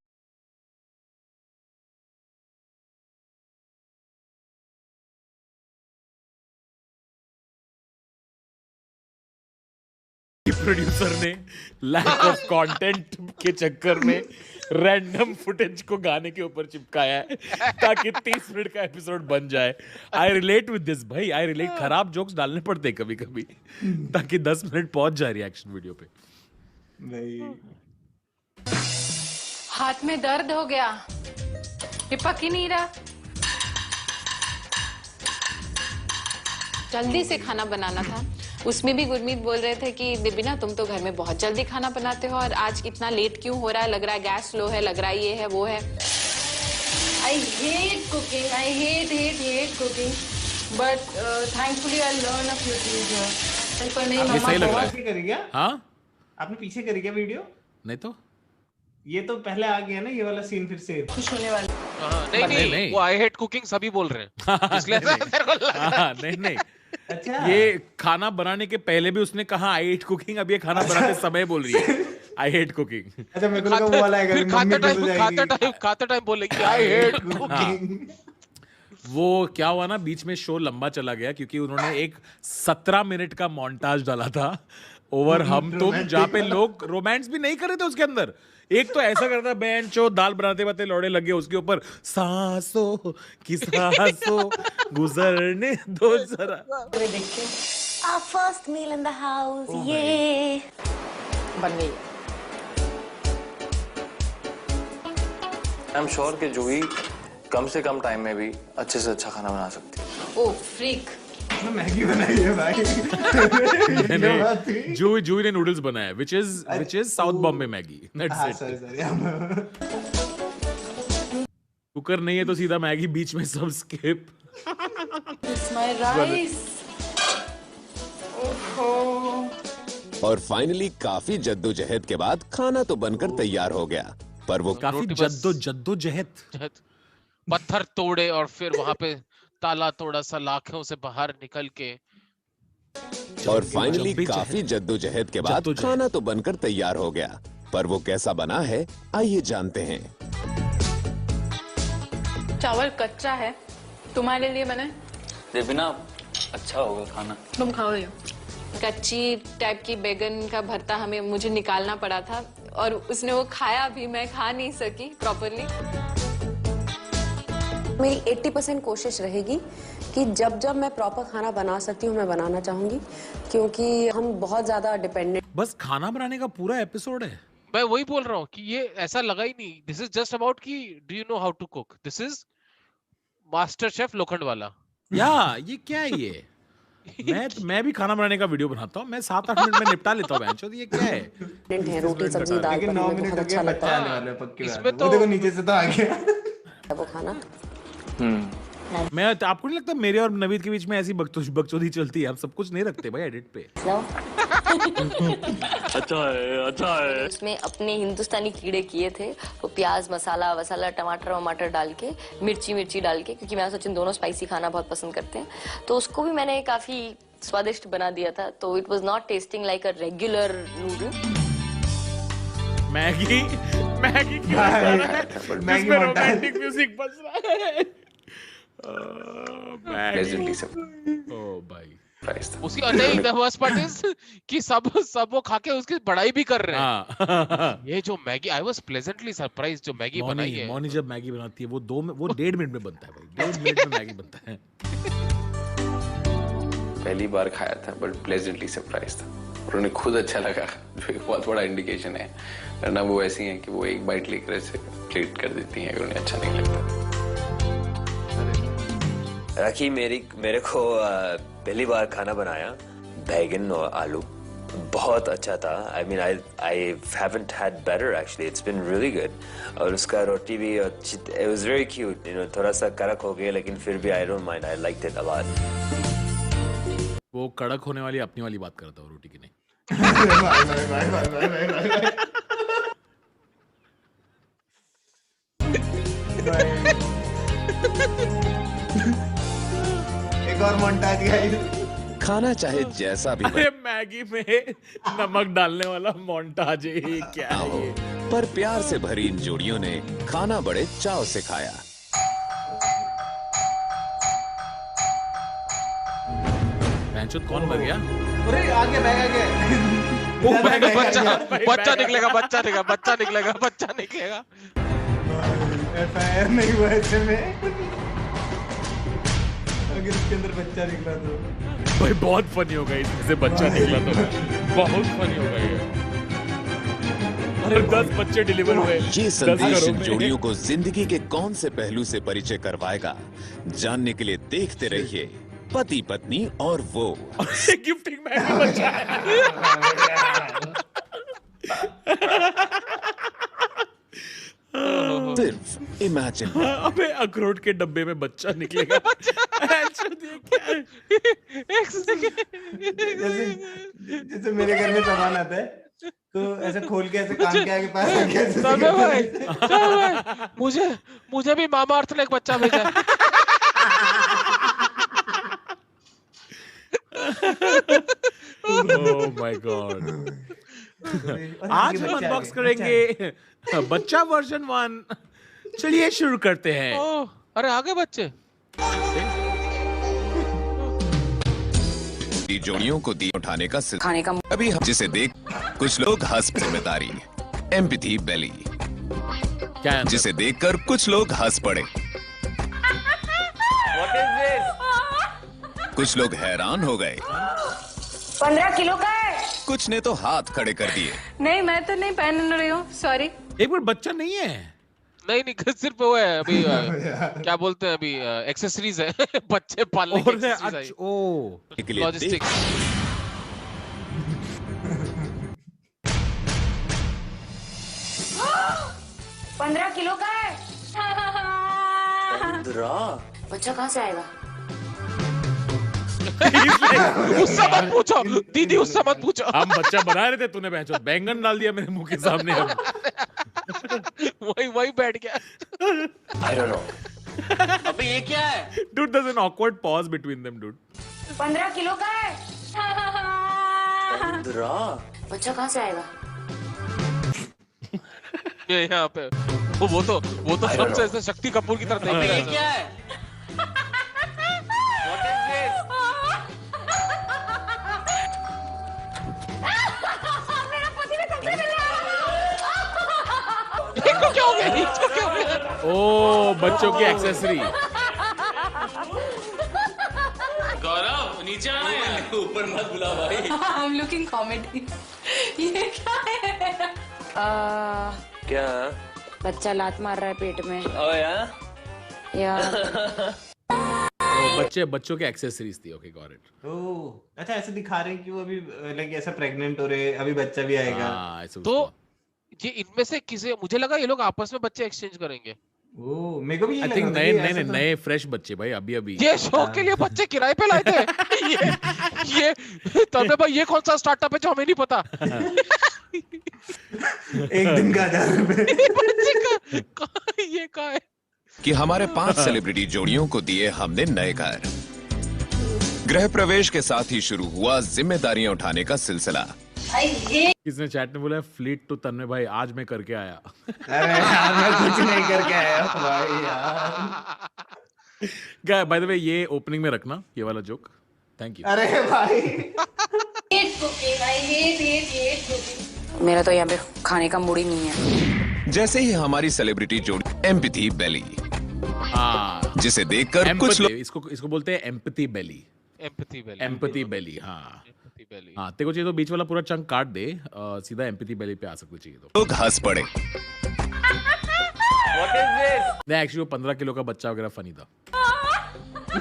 प्रोड्यूसर ने लैक ऑफ कंटेंट के चक्कर में रैंडम फुटेज को गाने के ऊपर चिपकाया है ताकि 30 मिनट का एपिसोड बन जाए। आई रिलेट विद दिस भाई, आई रिलेट। खराब जोक्स डालने पड़ते हैं कभी कभी ताकि 10 मिनट पहुंच जाए रिएक्शन वीडियो पे। नहीं हाथ में दर्द हो गया, चिपक ही नहीं रहा। जल्दी से खाना बनाना था। उसमें भी गुरमीत बोल रहे थे कि देबीना तुम तो घर में बहुत जल्दी खाना बनाते हो और आज इतना लेट क्यों हो रहा है, लग रहा है गैस स्लो है, लग रहा है ये है वो है। I hate cooking, I hate cooking, but thankfully I learn a few things. पर नहीं मम्मा सही लग रहा है। करी क्या? हाँ आपने पीछे करी क्या वीडियो? नहीं तो ये तो पहले आ गया ना ये वाला सीन फिर से खुश होने वाला। नहीं वो आई हेट कुकिंग सभी बोल रहे हैं इसलिए तेरे को लग रहा है। नहीं अच्छा ये खाना बनाने के पहले भी उसने कहा आई हेट कुकिंग, अब ये खाना बनाते समय बोल रही है आई हेट कुकिंग। अच्छा मेरे को लगा वो वाला है खाते टाइम बोलेगी आई हेट कुकिंग। वो क्या हुआ ना, बीच में शो लंबा चला गया क्योंकि उन्होंने एक 17 मिनट का मोन्टाज डाला था ओवर हम तुम, जहाँ पे लोग रोमांस भी नहीं कर रहे थे उसके अंदर। एक तो ऐसा करता बहन चो दाल बनाते बनाते लौड़े लगे, उसके ऊपर सांसों की सांसों गुजरने दो जरा। Our first meal in the house, ये बन गई। आई एम श्योर कि जूही कम से कम टाइम में भी अच्छे से अच्छा खाना बना सकती है। ओह फ्रीक, मैगी बनाई है भाई। जूही ने नूडल्स बनाया which is south Bombay Maggi. That's it। Cooker नहीं है तो सीधा मैगी, बीच में सब स्किप। It's my rice. ओहो और फाइनली काफी जद्दोजहद के बाद खाना तो बनकर तैयार हो गया, पर वो काफी जद्दोजहद पत्थर तोड़े और फिर वहां पे ताला तोड़ा सलाखों से बाहर निकल के, और फाइनली काफी जद्दोजहद के बाद खाना तो बनकर तैयार हो गया, पर वो कैसा बना है आइए जानते हैं। चावल कच्चा है, तुम्हारे लिए मैंने देविना अच्छा होगा खाना, तुम खाओ ये। कच्ची टाइप की बैगन का भरता मुझे निकालना पड़ा था और उसने वो खाया भी, मैं खा नहीं सकी प्रॉपरली। मेरी 80% कोशिश रहेगी कि जब जब मैं प्रॉपर खाना बना सकती हूँ मैं बनाना चाहूंगी, क्योंकि हम बहुत ज्यादा डिपेंडेंट। बस खाना बनाने का पूरा एपिसोड है। मैं वही बोल रहा हूँ कि ये ऐसा लगा ही नहीं। दिस इज जस्ट अबाउट कि do you know how to cook. This is master chef Lokhandwala. ये क्या है ये? मैं भी खाना बनाने का वीडियो बनाता हूँ, मैं 7-8 मिनट में निपटा लेता हूँ। ये क्या है? रोटी सब्जी दाल पर मुझे बहुत अच्छा लगता है। इसमें तो देखो नीचे से तो आ गया वो खाना। मैं आपको नहीं लगता मेरे और नवीद के बीच में ऐसी बकचोदी चलती है? हम सब कुछ नहीं रखते भाई एडिट पे। अच्छा है। उसमें अपने हिंदुस्तानी कीड़े किए थे, वो प्याज मसाला वसाला टमाटर डाल के मिर्ची डाल के, क्योंकि मैं सचिन दोनों स्पाइसी खाना बहुत पसंद करते हैं, तो उसको भी मैंने काफी स्वादिष्ट बना दिया था। तो it was not testing like a regular noodle. Maggi Maggi romantic music बज रहा है। उसकी नहीं, the worst part is कि सब वो खा के उसकी बड़ाई भी कर रहे हैं। ये जो Maggi, I was pleasantly surprised जो मैगी बनाई है। मौनी जब मैगी बनाती है वो 1.5 मिनट में बनता है भाई, 1.5 मिनट में मैगी बनता है। पहली बार खाया था बट प्लेजेंटली सरप्राइज था और उन्हें खुद अच्छा लगा, जो एक बहुत बड़ा इंडिकेशन है। वरना वो ऐसी हैं कि वो एक बाइट लेकर ऐसे प्लेट कर देती हैं अगर उन्हें अच्छा नहीं लगता। राखी मेरे को पहली बार खाना बनाया बैगन और आलू, बहुत अच्छा था। I mean I haven't had better actually. It's been really good. और उसका रोटी भी it was very cute. You know, थोड़ा सा कड़क हो गया लेकिन फिर भी I don't mind. I liked it a lot. वो कड़क होने वाली अपनी वाली बात करता हूँ, रोटी की नहीं। एक और मोन्टाज गाइस। खाना चाहे जैसा भी अरे मैगी में नमक डालने वाला मोन्टाज ही क्या है? पर प्यार से भरी इन जोड़ियों ने खाना बड़े चाव से खाया। कौन मर गया? अरे आगे बैग बच्चा निकलेगा। एफआईआर नहीं हुआ ऐसे में, अगर इसके अंदर बच्चा निकला तो भाई बहुत फनी होगा इसमें से बच्चा निकला तो बहुत फनी होगा ये। अरे 10 बच्चे डिलीवर हुए। ये संदेश इन जोड़ियों को जिंदगी के कौन से पहलू से परिचय करवाएगा, जानने के लिए देखते रहिए पति पत्नी और वो। गिफ्टिंग में भी बच्चा सिर्फ इमेजिन। अबे अखरोट के डब्बे में बच्चा निकलेगा। जैसे मेरे घर में सामान आता है तो ऐसे खोल के ऐसे कान के आगे पास भाई, मुझे भी मामा अर्थ ने एक बच्चा भेजा। ओह माय गॉड। आज हम अनबॉक्स करेंगे बच्चा वर्जन 1। चलिए शुरू करते हैं। अरे आगे बच्चे। जोड़ियों को दी उठाने का खाने का अभी हम जिसे देख कुछ लोग हंस जिम्मेदारी एम्पैथी बेली, जिसे देखकर कुछ लोग हंस पड़े। What is this? कुछ लोग हैरान हो गए। 15 किलो का है। कुछ ने तो हाथ खड़े कर दिए। नहीं मैं तो नहीं पहन रही हूँ, सॉरी। एक बार बच्चा नहीं है। नहीं सिर्फ वो है अभी क्या बोलते हैं अभी एक्सेसरीज है बच्चे पालने की एक्सेसरीज है। लॉजिस्टिक्स। $15 किलो का है। 15? बच्चा कहाँ से आएगा? उससे मत पूछो दीदी, उससे मत पूछो। हम बच्चा बना रहे थे, तूने बैंगन डाल दिया मेरे मुंह के सामने। वही बैठ गया। I don't know. अबे ये क्या है? Dude, there's an awkward pause between them, dude. 15 kilo का है। 15? बच्चा कहाँ से आएगा? ये यहाँ पे वो तो सबसे ऐसे शक्ति कपूर की तरह देख रहा है। ये क्या है? What is this? मेरा पति ने कब से मिला? देखो क्या हो गया? ओ, बच्चों की एक्सेसरी। गौरव नीचे आना है, ऊपर मत बुला भाई। I'm looking comedy. ये क्या है? क्या? बच्चा लात मार रहा है पेट में। ओ यार बच्चों के एक्सेसरीज थी। Okay, got it. ओह, अच्छा ऐसे दिखा रहे हैं कि वो अभी लाइक ऐसा प्रेग्नेंट हो रहे, अभी बच्चा भी आएगा। तो ये इनमें से किसे, मुझे लगा ये लोग आपस में बच्चे एक्सचेंज करेंगे। ओह, मेरे को भी ये लगा। आई थिंक नए फ्रेश बच्चे भाई, अभी ये शो के लिए बच्चे किराए पे लाए थे। ये तब भाई ये कौन सा स्टार्टअप है जो हमें नहीं पता। एक दिन का 1000 रुपए। ये क्या है कि हमारे 5 सेलिब्रिटी जोड़ियों को दिए हमने नए घर। गृह प्रवेश के साथ ही शुरू हुआ जिम्मेदारियां उठाने का सिलसिला। किसने चैट में बोला फ्लीट टू तन्मय भाई, आज मैं करके आया। अरे यार, मैं कुछ नहीं करके आया भाई यार। बाय द वे, ये ओपनिंग में रखना, ये वाला जोक। Thank you. अरे भाई, मेरा तो यहाँ पे खाने का मूड ही नहीं है। जैसे ही हमारी सेलिब्रिटी जोड़ी एम्पैथी बेली, जिसे देखकर कुछ लोग इसको बोलते हैं एम्पैथी बेली। एम्पैथी बेली, हाँ। हाँ, तेरे को चाहिए तो बीच वाला पूरा चंक काट दे, सीधा एम्पैथी बेली पे आ सकते चाहिए तो। लोग हंस पड़े। नहीं, एक्चुअली वो 15 किलो का बच्चा वगैरह फनी था।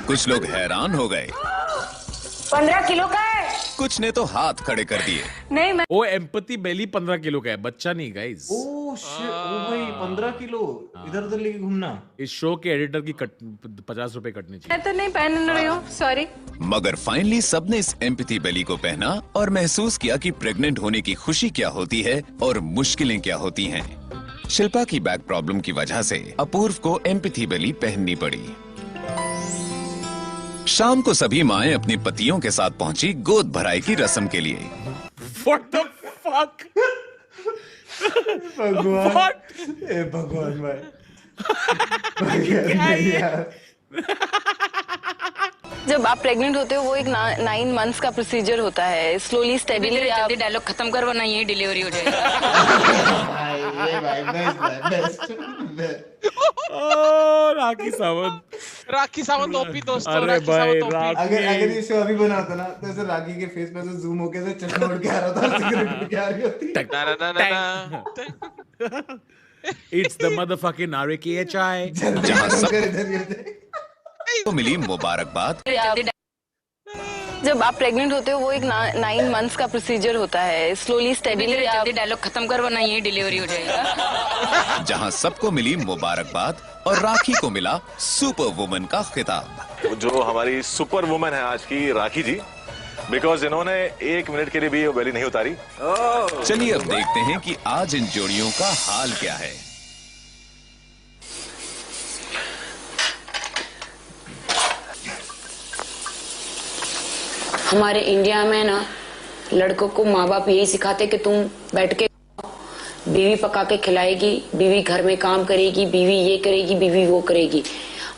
कुछ लोग हैरान हो गए, 15 किलो का है। कुछ ने तो हाथ खड़े कर दिए। नहीं मैं वो एम्पैथी बेली 15 किलो का है, बच्चा नहीं गाइस। ओह शिट, ओ भाई 15 किलो इधर उधर लेके घूमना। इस शो के एडिटर की 50 रुपए कटने चाहिए। मैं तो नहीं पहन रही हूँ, सॉरी। मगर फाइनली सबने इस एम्पैथी बेली को पहना और महसूस किया कि प्रेग्नेंट होने की खुशी क्या होती है और मुश्किलें क्या होती हैं। शिल्पा की बैक प्रॉब्लम की वजह से अपूर्व को एम्पैथी बेली पहननी पड़ी। शाम को सभी माएं अपने पतियों के साथ पहुंची गोद भराई की रस्म के लिए। What the fuck? भगवान, ए भगवान भाई। यार, जब आप प्रेग्नेंट होते हो वो एक 9 मंथ्स का प्रोसीजर होता है। स्लोली स्टेडीली जल्दी डायलॉग खत्म कर वरना यही डिलीवरी हो जाएगी। भाई बेस्ट। राखी सावंत ओपी दोस्तों। अरे भाई, अगर ये शो अभी बना होता ना तो ऐसे राखी के फेस पे से जूम होके से चश्मा उड़ के आ रहा था, सिगरेट उड़ के आ रही होती। It's the motherfucking RKHI। जहां सबको मिली मुबारकबाद। जब आप प्रेग्नेंट होते हो वो एक 9 मंथ्स का प्रोसीजर होता है। स्लोली स्टेडीली जल्दी डायलॉग खत्म कर वरना यही डिलीवरी हो जाएगी। जहां सबको मिली मुबारकबाद और राखी को मिला सुपर वुमन का खिताब। जो हमारी सुपर वुमन है आज की राखी जी, बिकॉज इन्होंने 1 मिनट के लिए भी वो बेली नहीं उतारी। चलिए अब देखते हैं कि आज इन जोड़ियों का हाल क्या है। हमारे इंडिया में ना लड़कों को माँ बाप यही सिखाते कि तुम बैठ के बीवी पका के खिलाएगी, बीवी घर में काम करेगी, बीवी ये करेगी, बीवी वो करेगी,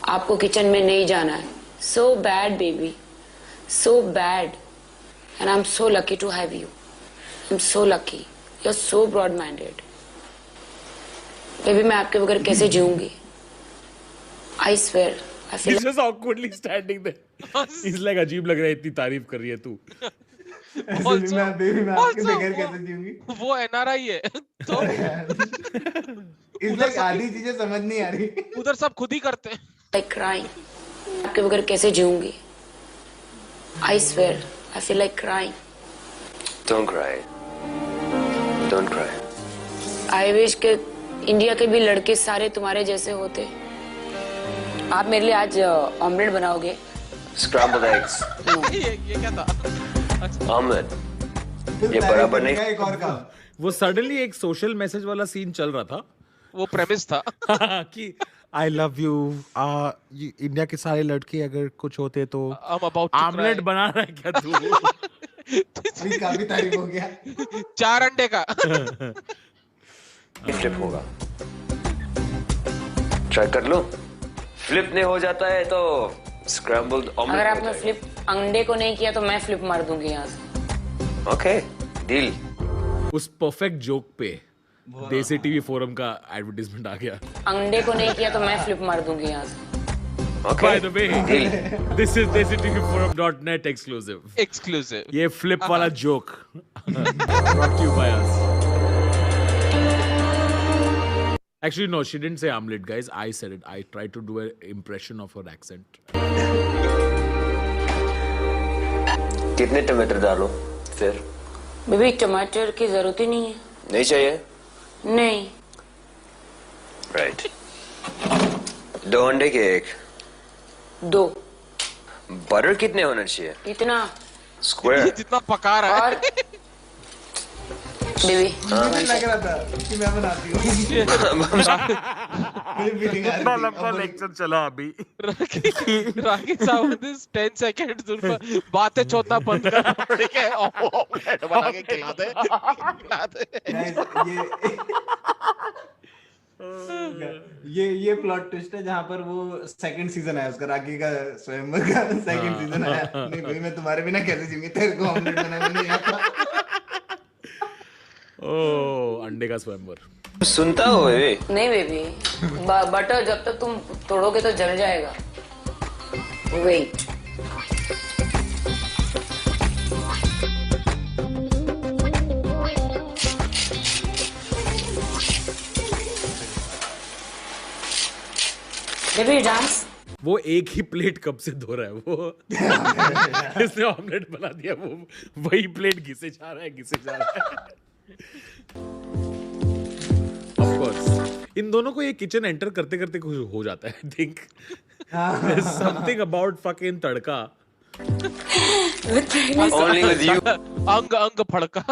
आपको किचन में नहीं जाना है। So bad baby, so bad, and I am so lucky to have you. I am so lucky, you are so broad minded. Baby मैं आपके बगैर कैसे जीऊंगी? I swear I feel He's just awkwardly standing there. He's like अजीब लग रहा है, इतनी तारीफ कर रही है तू। मैं आपके बगैर कैसे जीऊंगी? वो NRI है तो इसलिए आधी चीजें समझ नहीं आ रही। उधर सब खुद ही करते हैं। like crying. आपके बगैर कैसे जीऊंगी? I swear, I feel like crying. Don't cry. Don't cry. I wish कि इंडिया के भी लड़के सारे तुम्हारे जैसे होते। आप मेरे लिए आज ऑमलेट बनाओगे? Scrambled eggs. हूँ। ये क्या था? ऑमलेट ये बराबर नहीं। एक और काम वो सडनली एक सोशल मैसेज वाला सीन चल रहा था। वो प्रेमिस था कि आई लव यू, इंडिया के सारे लड़के अगर कुछ होते तो आमलेट बना रहा है क्या तू? अभी काफी तारीफ हो गया। 4 अंडे का फ्लिप होगा, ट्राई कर लो। फ्लिप नहीं हो जाता है तो स्क्रैम्बल्ड ऑमलेट। अगर आपने फ्लिप अंडे को नहीं किया तो मैं फ्लिप मार दूंगी यहाँ से। Okay deal. उस परफेक्ट जोक पे देसी टीवी फोरम का एडवर्टाइजमेंट आ गया। अंडे को नहीं किया तो मैं फ्लिप मार दूंगी यहाँ से। By the way, this is DesiTVForum.net exclusive. ये flip वाला joke brought to you by us. Actually, no, she didn't say omelette, guys. I said it. I tried to do an impression of her accent. कितने टमाटर डालो फिर? Baby टमाटर की जरूरत ही नहीं है। नहीं चाहिए? नहीं। राइट। 2 अंडे के एक। 2। बटर कितने होना चाहिए? इतना स्क्वायर जितना पका रहा है। बेबी मुझे लग रहा था कि मैं बनाती हूँ। इतना लंबा लेक्चर चला अभी। राखी साहब 10 सेकंड्स उन पर बातें छोड़ना बंद कर, ठीक है? ऑमलेट बना के खिला दे। ये प्लॉट ट्विस्ट है जहाँ पर वो सेकंड सीजन है उसका, राखी का स्वयंवर का सेकंड सीजन है। नहीं भाई मैं तुम्हारे बिना कैसे जीऊंगी, तेरे को ऑमलेट बनाना नहीं आता। ओह अंडे का स्वयंवर सुनता हो बेबी? नहीं बेबी, बटर जब तक तुम तोड़ोगे तो जल जाएगा। वेट। Baby dance. वो एक ही प्लेट कब से धो रहा है वो? इसने ऑमलेट बना दिया, वो वही प्लेट घिसे जा रहा है। Of course, इन दोनों को ये किचन एंटर करते करते कुछ हो जाता है। I think there's something about fucking tadka. Only with you. अंग फड़का।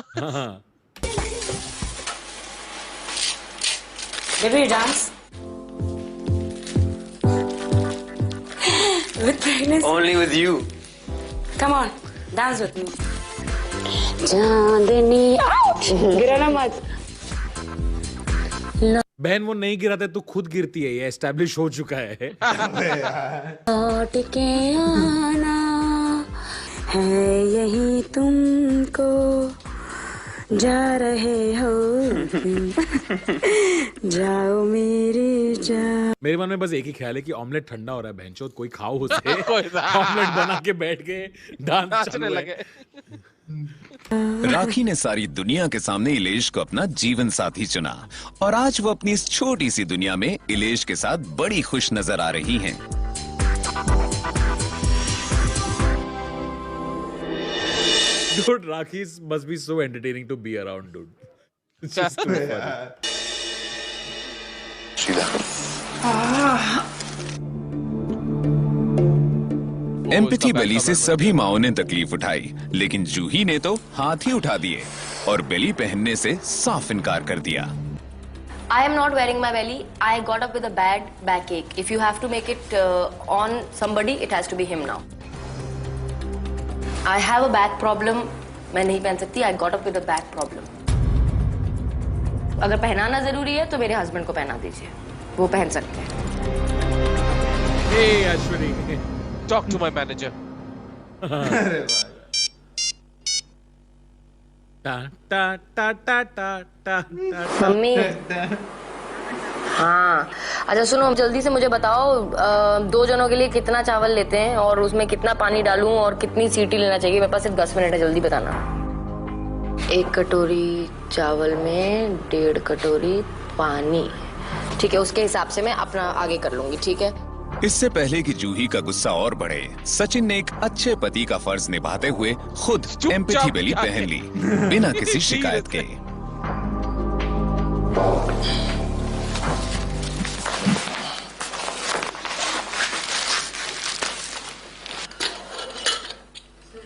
Baby dance. With pregnancy. Only with you. Come on, dance with me. चांदनी गिराना मत। बहन वो नहीं गिराते तो खुद गिरती है, ये एस्टैब्लिश हो चुका है। लौट के आना है यही तुमको, जा रहे हो जाओ मेरी जान। मेरे मन में बस एक ही ख्याल है कि ऑमलेट ठंडा हो रहा है, बहनचोद कोई खाओ उसे। ऑमलेट बना के बैठ के डांस चलने लगे। राखी ने सारी दुनिया के सामने इलेश को अपना जीवन साथी चुना और आज वो अपनी इस छोटी सी दुनिया में इलेश के साथ बड़ी खुश नजर आ रही हैं। Dude, Rakhi's must be so entertaining to be around, dude. It's just too funny. Empathy belly से सभी माओं ने तकलीफ उठाई, लेकिन जूही ने तो हाथ ही उठा दिए और बेली पहनने से साफ इनकार कर दिया। I am not wearing my belly. I got up with a bad backache. If you have to make it on somebody, it has to be him now. I have a back problem. मैं नहीं पहन सकती. I got up with a back problem. अगर पहनाना जरूरी है तो मेरे हस्बैंड को पहना दीजिए, वो पहन सकते हैं। Hey Ashwini, talk to my manager. Mummy हाँ अच्छा सुनो, जल्दी से मुझे बताओ 2 जनों के लिए कितना चावल लेते हैं और उसमें कितना पानी डालूं और कितनी सीटी लेना चाहिए? मेरे पास सिर्फ 10 मिनट है, जल्दी बताना। 1 कटोरी चावल में 1.5 कटोरी पानी, ठीक है? उसके हिसाब से मैं अपना आगे कर लूंगी, ठीक है? इससे पहले कि जूही का गुस्सा और बढ़े, सचिन ने एक अच्छे पति का फर्ज निभाते हुए खुद एम्पैथी बेली पहन ली बिना किसी शिकायत के।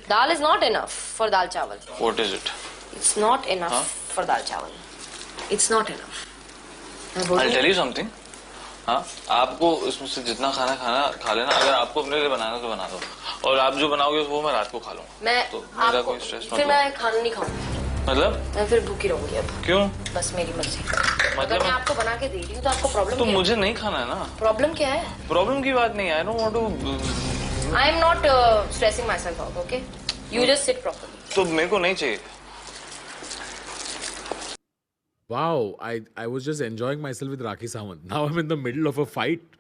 Dal is not enough for dal chawal. What is it? It's not enough for dal chawal. It's not enough. I'll tell you something. हाँ, आपको इसमें से जितना खाना खा लेना, अगर आपको अपने लिए बनाना तो बना दो, और आप जो बनाओगे वो मैं रात को खा लूँगा। मैं तो मेरा कोई स्ट्रेस फिर मैं खाना नहीं खाऊंगी। मतलब? मैं फिर भूखी रहूंगी अब। क्यों? बस मेरी मर्जी। अगर मैं आपको बना के दे रही हूँ तो आपको प्रॉब्लम तो क्या है? मुझे नहीं खाना है ना। प्रॉब्लम क्या है? प्रॉब्लम की बात नहीं है। I don't want to. I am not stressing myself out. Okay? You just sit properly. तो मेरे को नहीं चाहिए। Wow, I was just enjoying myself with Rakhi Sawant. Now I'm in the middle of a fight.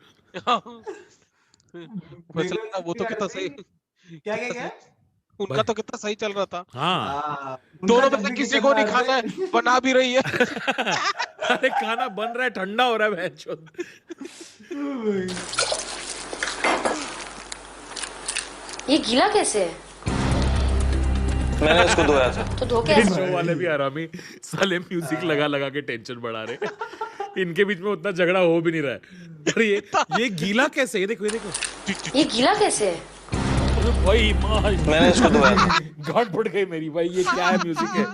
वो तो कितना सही। क्या? उनका तो कितना सही चल रहा था। हाँ। दोनों में से किसी को नहीं खाना है, बना भी रही है। अरे खाना बन रहा है, ठंडा हो रहा है भैंचोद। ये गीला कैसे है? मैंने इसको धोया था। तो धो के शो वाले भी आरामी साले म्यूजिक लगा के टेंशन बढ़ा रहे। इनके बीच में उतना झगड़ा हो भी नहीं रहा है। अरे ये गीला कैसे? ये देखो ये गीला कैसे है? भाई मैंने इसको धोया था। गांड फट गई मेरी भाई, ये क्या है म्यूजिक है?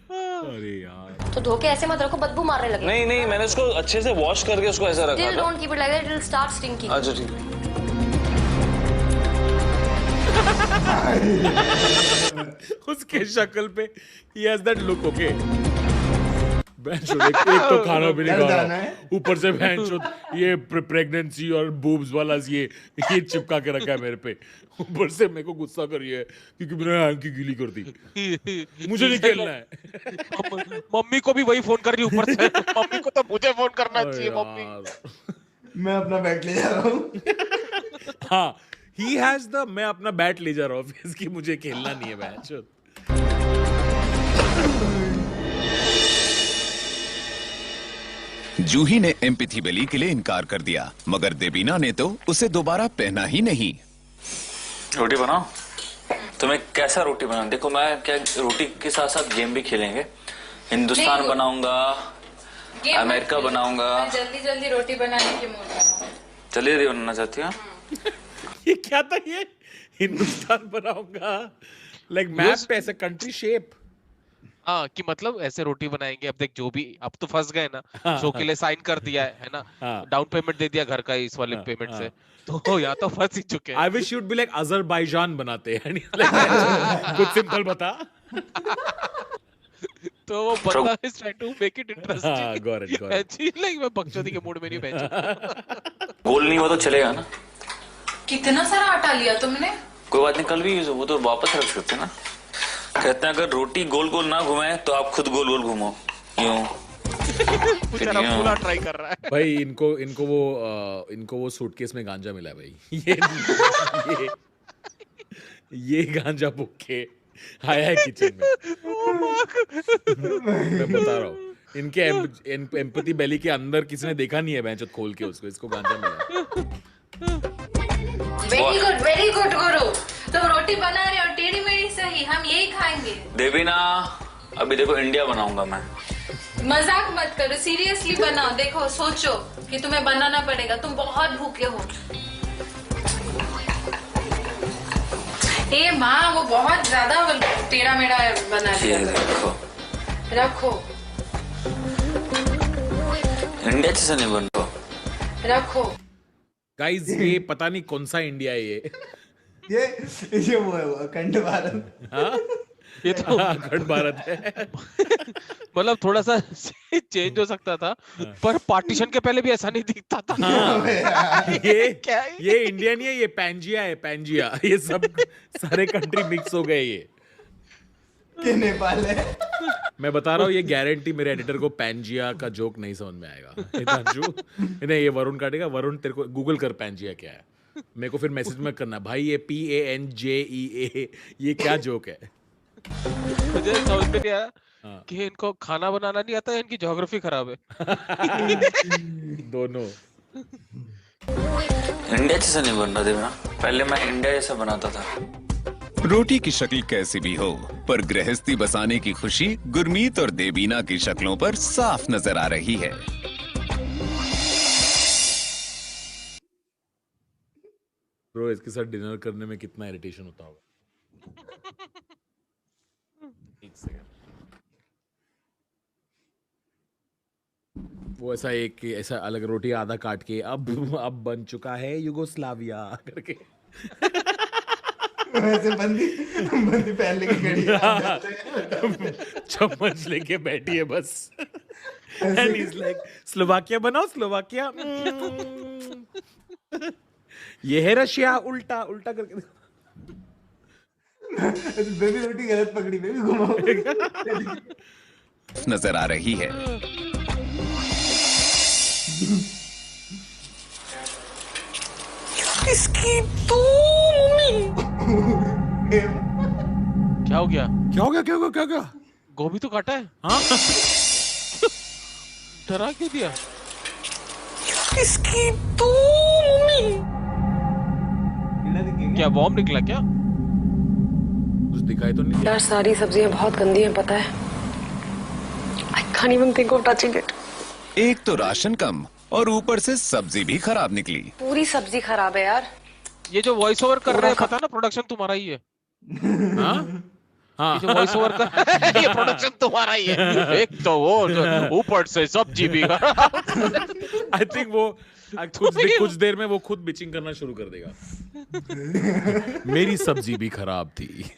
अरे यार तो धो के ऐसे मत रखो, बदबू मारने लगे। नहीं, मैंने उसको अच्छे से वॉश करके उसको ऐसा रखा था। Don't keep it like that, it will start stinking. अच्छा ठीक है। उसके शक्ल पे he has that look, okay? एक तो खाना भी नहीं खा रहा, ऊपर से ये प्रेगनेंसी और बूब्स वाला ये चिपका के रखा है मेरे पे, ऊपर से मेरे को गुस्सा कर रही है क्योंकि मैंने आंखें गीली कर दी। मुझे नहीं खेलना है। मम्मी को भी वही फोन कर रही ऊपर से। मम्मी को तो मुझे फोन करना चाहिए। मम्मी मैं अपना बैट ले जा रहा हूँ। हाँ, he has the मैं अपना बैट ले जा रहा हूँ, इसकी मुझे खेलना नहीं है मैच। जूही ने एम्पैथी बेली के लिए इनकार कर दिया, मगर देबीना ने तो उसे दोबारा पहना ही नहीं। रोटी बनाओ। तुम्हें कैसा रोटी बनाऊं? देखो मैं क्या रोटी के साथ साथ गेम भी खेलेंगे। हिंदुस्तान बनाऊंगा, अमेरिका बनाऊंगा। जल्दी रोटी बनाने की मूड में। जल्दी बनाना चाहती हो? ये क्या था ये? हिंदुस्तान बनाऊंगा, लाइक मैप पे ऐसे कंट्री शेप। हाँ, कि मतलब ऐसे रोटी बनाएंगे। अब देख, जो भी अब तो फंस गए ना, शो के लिए साइन कर दिया है ना, डाउन पेमेंट दे दिया घर का इस वाले पेमेंट से, तो यहाँ तो फंस ही चुके हैं। I wish you'd be like Azerbaijan बनाते हैं, कुछ सिंपल बता। तो वो बंदा is trying to make it interesting। हाँ, got it। लाइक मैं बकचोदी के मूड में नहीं बैठा। गोल नहीं हुआ तो चलेगा ना? कितना सारा आटा लिया तुमने? कोई बात नहीं, कल भी यूज हो, वो तो वापस रख सकते ना। कहते हैं अगर रोटी गोल गोल ना घुमाए तो आप खुद गोल गोल घुमो। यूं पूरा ट्राई कर रहा है भाई। इनको वो सूटकेस में गांजा मिला है भाई। ये गांजा बुक्के आया है किचन में। मैं बता रहा हूँ, इनके एम्पैथी बेली के अंदर किसी ने देखा नहीं है बेंच खोल के उसको, इसको गांजा मिला। वेरी गुड गुरु। तुम रोटी बना रहे हो, टेढ़ी मेढ़ी सही, हम यही खाएंगे। देबीना, अभी देखो इंडिया बनाऊंगा मैं। मजाक मत करो, सीरियसली बनाओ। देखो सोचो कि तुम्हें बनाना पड़ेगा, तुम बहुत भूखे हो। ए माँ, वो बहुत ज्यादा टेढ़ा मेढ़ा बना दिया। रखो। इंडिया जैसा नहीं बन रहा। रखो। गाइस, ये पता नहीं कौन सा इंडिया है ये। ये वो है, अखंड भारत। हाँ, ये तो अखंड भारत है। मतलब थोड़ा सा चेंज हो सकता था, पर पार्टीशन के पहले भी ऐसा नहीं दिखता था। ये इंडिया नहीं है, ये पैंजिया है, पैंजिया। ये सब सारे कंट्री मिक्स हो गए। ये नेपाल है। मैं बता रहा हूँ, ये गारंटी मेरे एडिटर को पैंजिया का जोक नहीं समझ में आएगा। नहीं, ये वरुण काटेगा। वरुण, तेरे को गूगल कर पैंजिया क्या है। मेरे को फिर मैसेज में करना, भाई ये PANJEA ये क्या जोक है। मुझे समझ में नहीं आया कि इनको खाना बनाना नहीं आता है, इनकी ज्योग्राफी खराब है। दोनों। इंडिया जैसा नहीं बन रहा देवना, पहले मैं इंडिया जैसा बनाता था। रोटी की शक्ल कैसी भी हो, पर गृहस्थी बसाने की खुशी गुरमीत और देबीना की शक्लों पर साफ नजर आ रही है। ब्रो, इसके साथ डिनर करने में कितना इरिटेशन होता होगा। एक सेकंड, वो ऐसा अलग रोटी आधा काट के अब बन चुका है युगोस्लाविया करके वैसे बंदी पहन लेके खड़ी है, चम्मच लेके बैठी है बस। And he's like, स्लोवाकिया बनाओ स्लोवाकिया। ये है रशिया, उल्टा उल्टा करके। बेबी रोटी गलत पकड़ी, बेबी घुमाओ। नजर आ रही है। इसकी तो क्या हो गया? क्या हो गया? क्या हो गया? क्या हो गया? गोभी तो काटा है। हाँ? डरा क्यों दिया? इसकी तो क्या बॉम्ब निकला क्या? कुछ दिखाई तो नहीं। यार सारी सब्जियां बहुत गंदी हैं, पता है। I can't even think of touching it. एक तो राशन कम और ऊपर से सब्जी भी खराब निकली। पूरी सब्जी खराब है यार। ये जो वॉइस ओवर कर रहे हैं, पता ना प्रोडक्शन तुम्हारा ही है। हाँ, ये जो वॉइस ओवर कर ये प्रोडक्शन तुम्हारा ही है। एक तो वो ऊपर से सब्जी भी आई थिंक वो कुछ देर में वो खुद बिचिंग करना शुरू कर देगा। मेरी सब्जी भी खराब थी।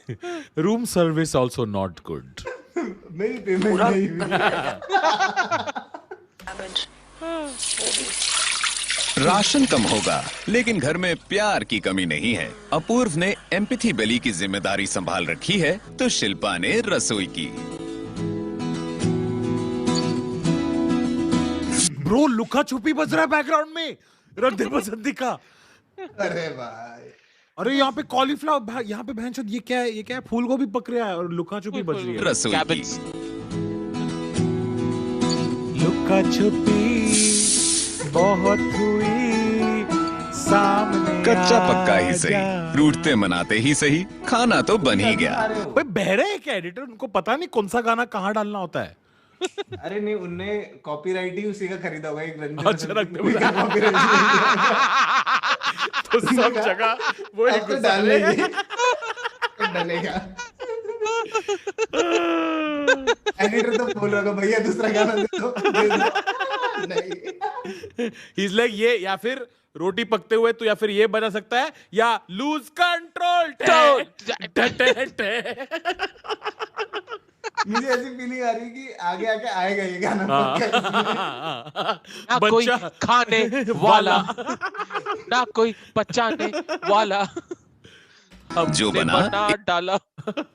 Room service also not good. मेरी पेमेंट नहीं हुई। राशन कम होगा लेकिन घर में प्यार की कमी नहीं है। अपूर्व ने एम्पैथी बेली की जिम्मेदारी संभाल रखी है तो शिल्पा ने रसोई की। ब्रो लुका छुपी बज रहा है बैकग्राउंड में। रख दे बसंती का। अरे भाई, अरे यहाँ पे कॉलीफ्लावर, यहाँ पे भैंस, ये क्या है? ये क्या है? फूल गोभी पक रहा है और लुका छुपी बज रही है। रसोई की लुका छुपी बहुत हुई सामने, कच्चा पक्का ही सही, रूठते मनाते ही सही, खाना तो बन ही गया। भाई बहरे है क्या एडिटर? उनको पता नहीं कौन सा गाना कहाँ डालना होता है। अरे नहीं, उनने कॉपीराइट ही उसी का खरीदा होगा। एक रंजन अच्छा, रख दे। कॉपीराइट तो सब जगह वो एक तो डालेगा। एडिटर तो बोल रहा होगा भैया दूसरा गाना दे दो। नहीं, He's like, ये या फिर रोटी पकते हुए तो या फिर ये बजा सकता है या लूज कंट्रोल। मुझे ऐसी फीलिंग आ रही है कि आगे आके आएगा ये गाना। ना कोई खाने वाला, ना कोई बचाने वाला। अब जो बना डाला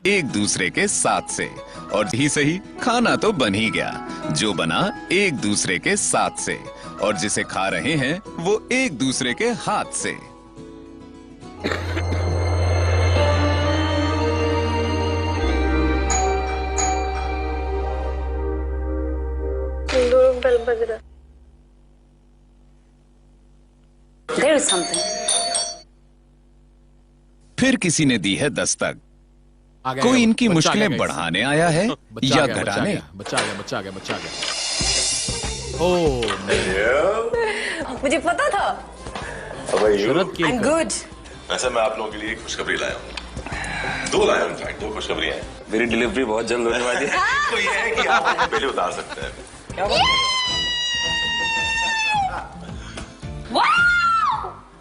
एक दूसरे के साथ से, और ही सही खाना तो बन ही गया। जो बना एक दूसरे के साथ से, और जिसे खा रहे हैं वो एक दूसरे के हाथ से। बेल बज रहा। There is something. फिर किसी ने दी है दस्तक। कोई इनकी मुश्किलें बढ़ाने आया है या घटाने? बच्चा आ गया। ओह मुझे पता था। I'm good. वैसे मैं आप लोगों के लिए एक खुशखबरी लाया हूँ। दो लाया हूँ, दो खुशखबरियाँ हैं। मेरी डिलीवरी बहुत जल्द होने वाली है। तो ये है कि आप अपने पहले उतार सकते हैं।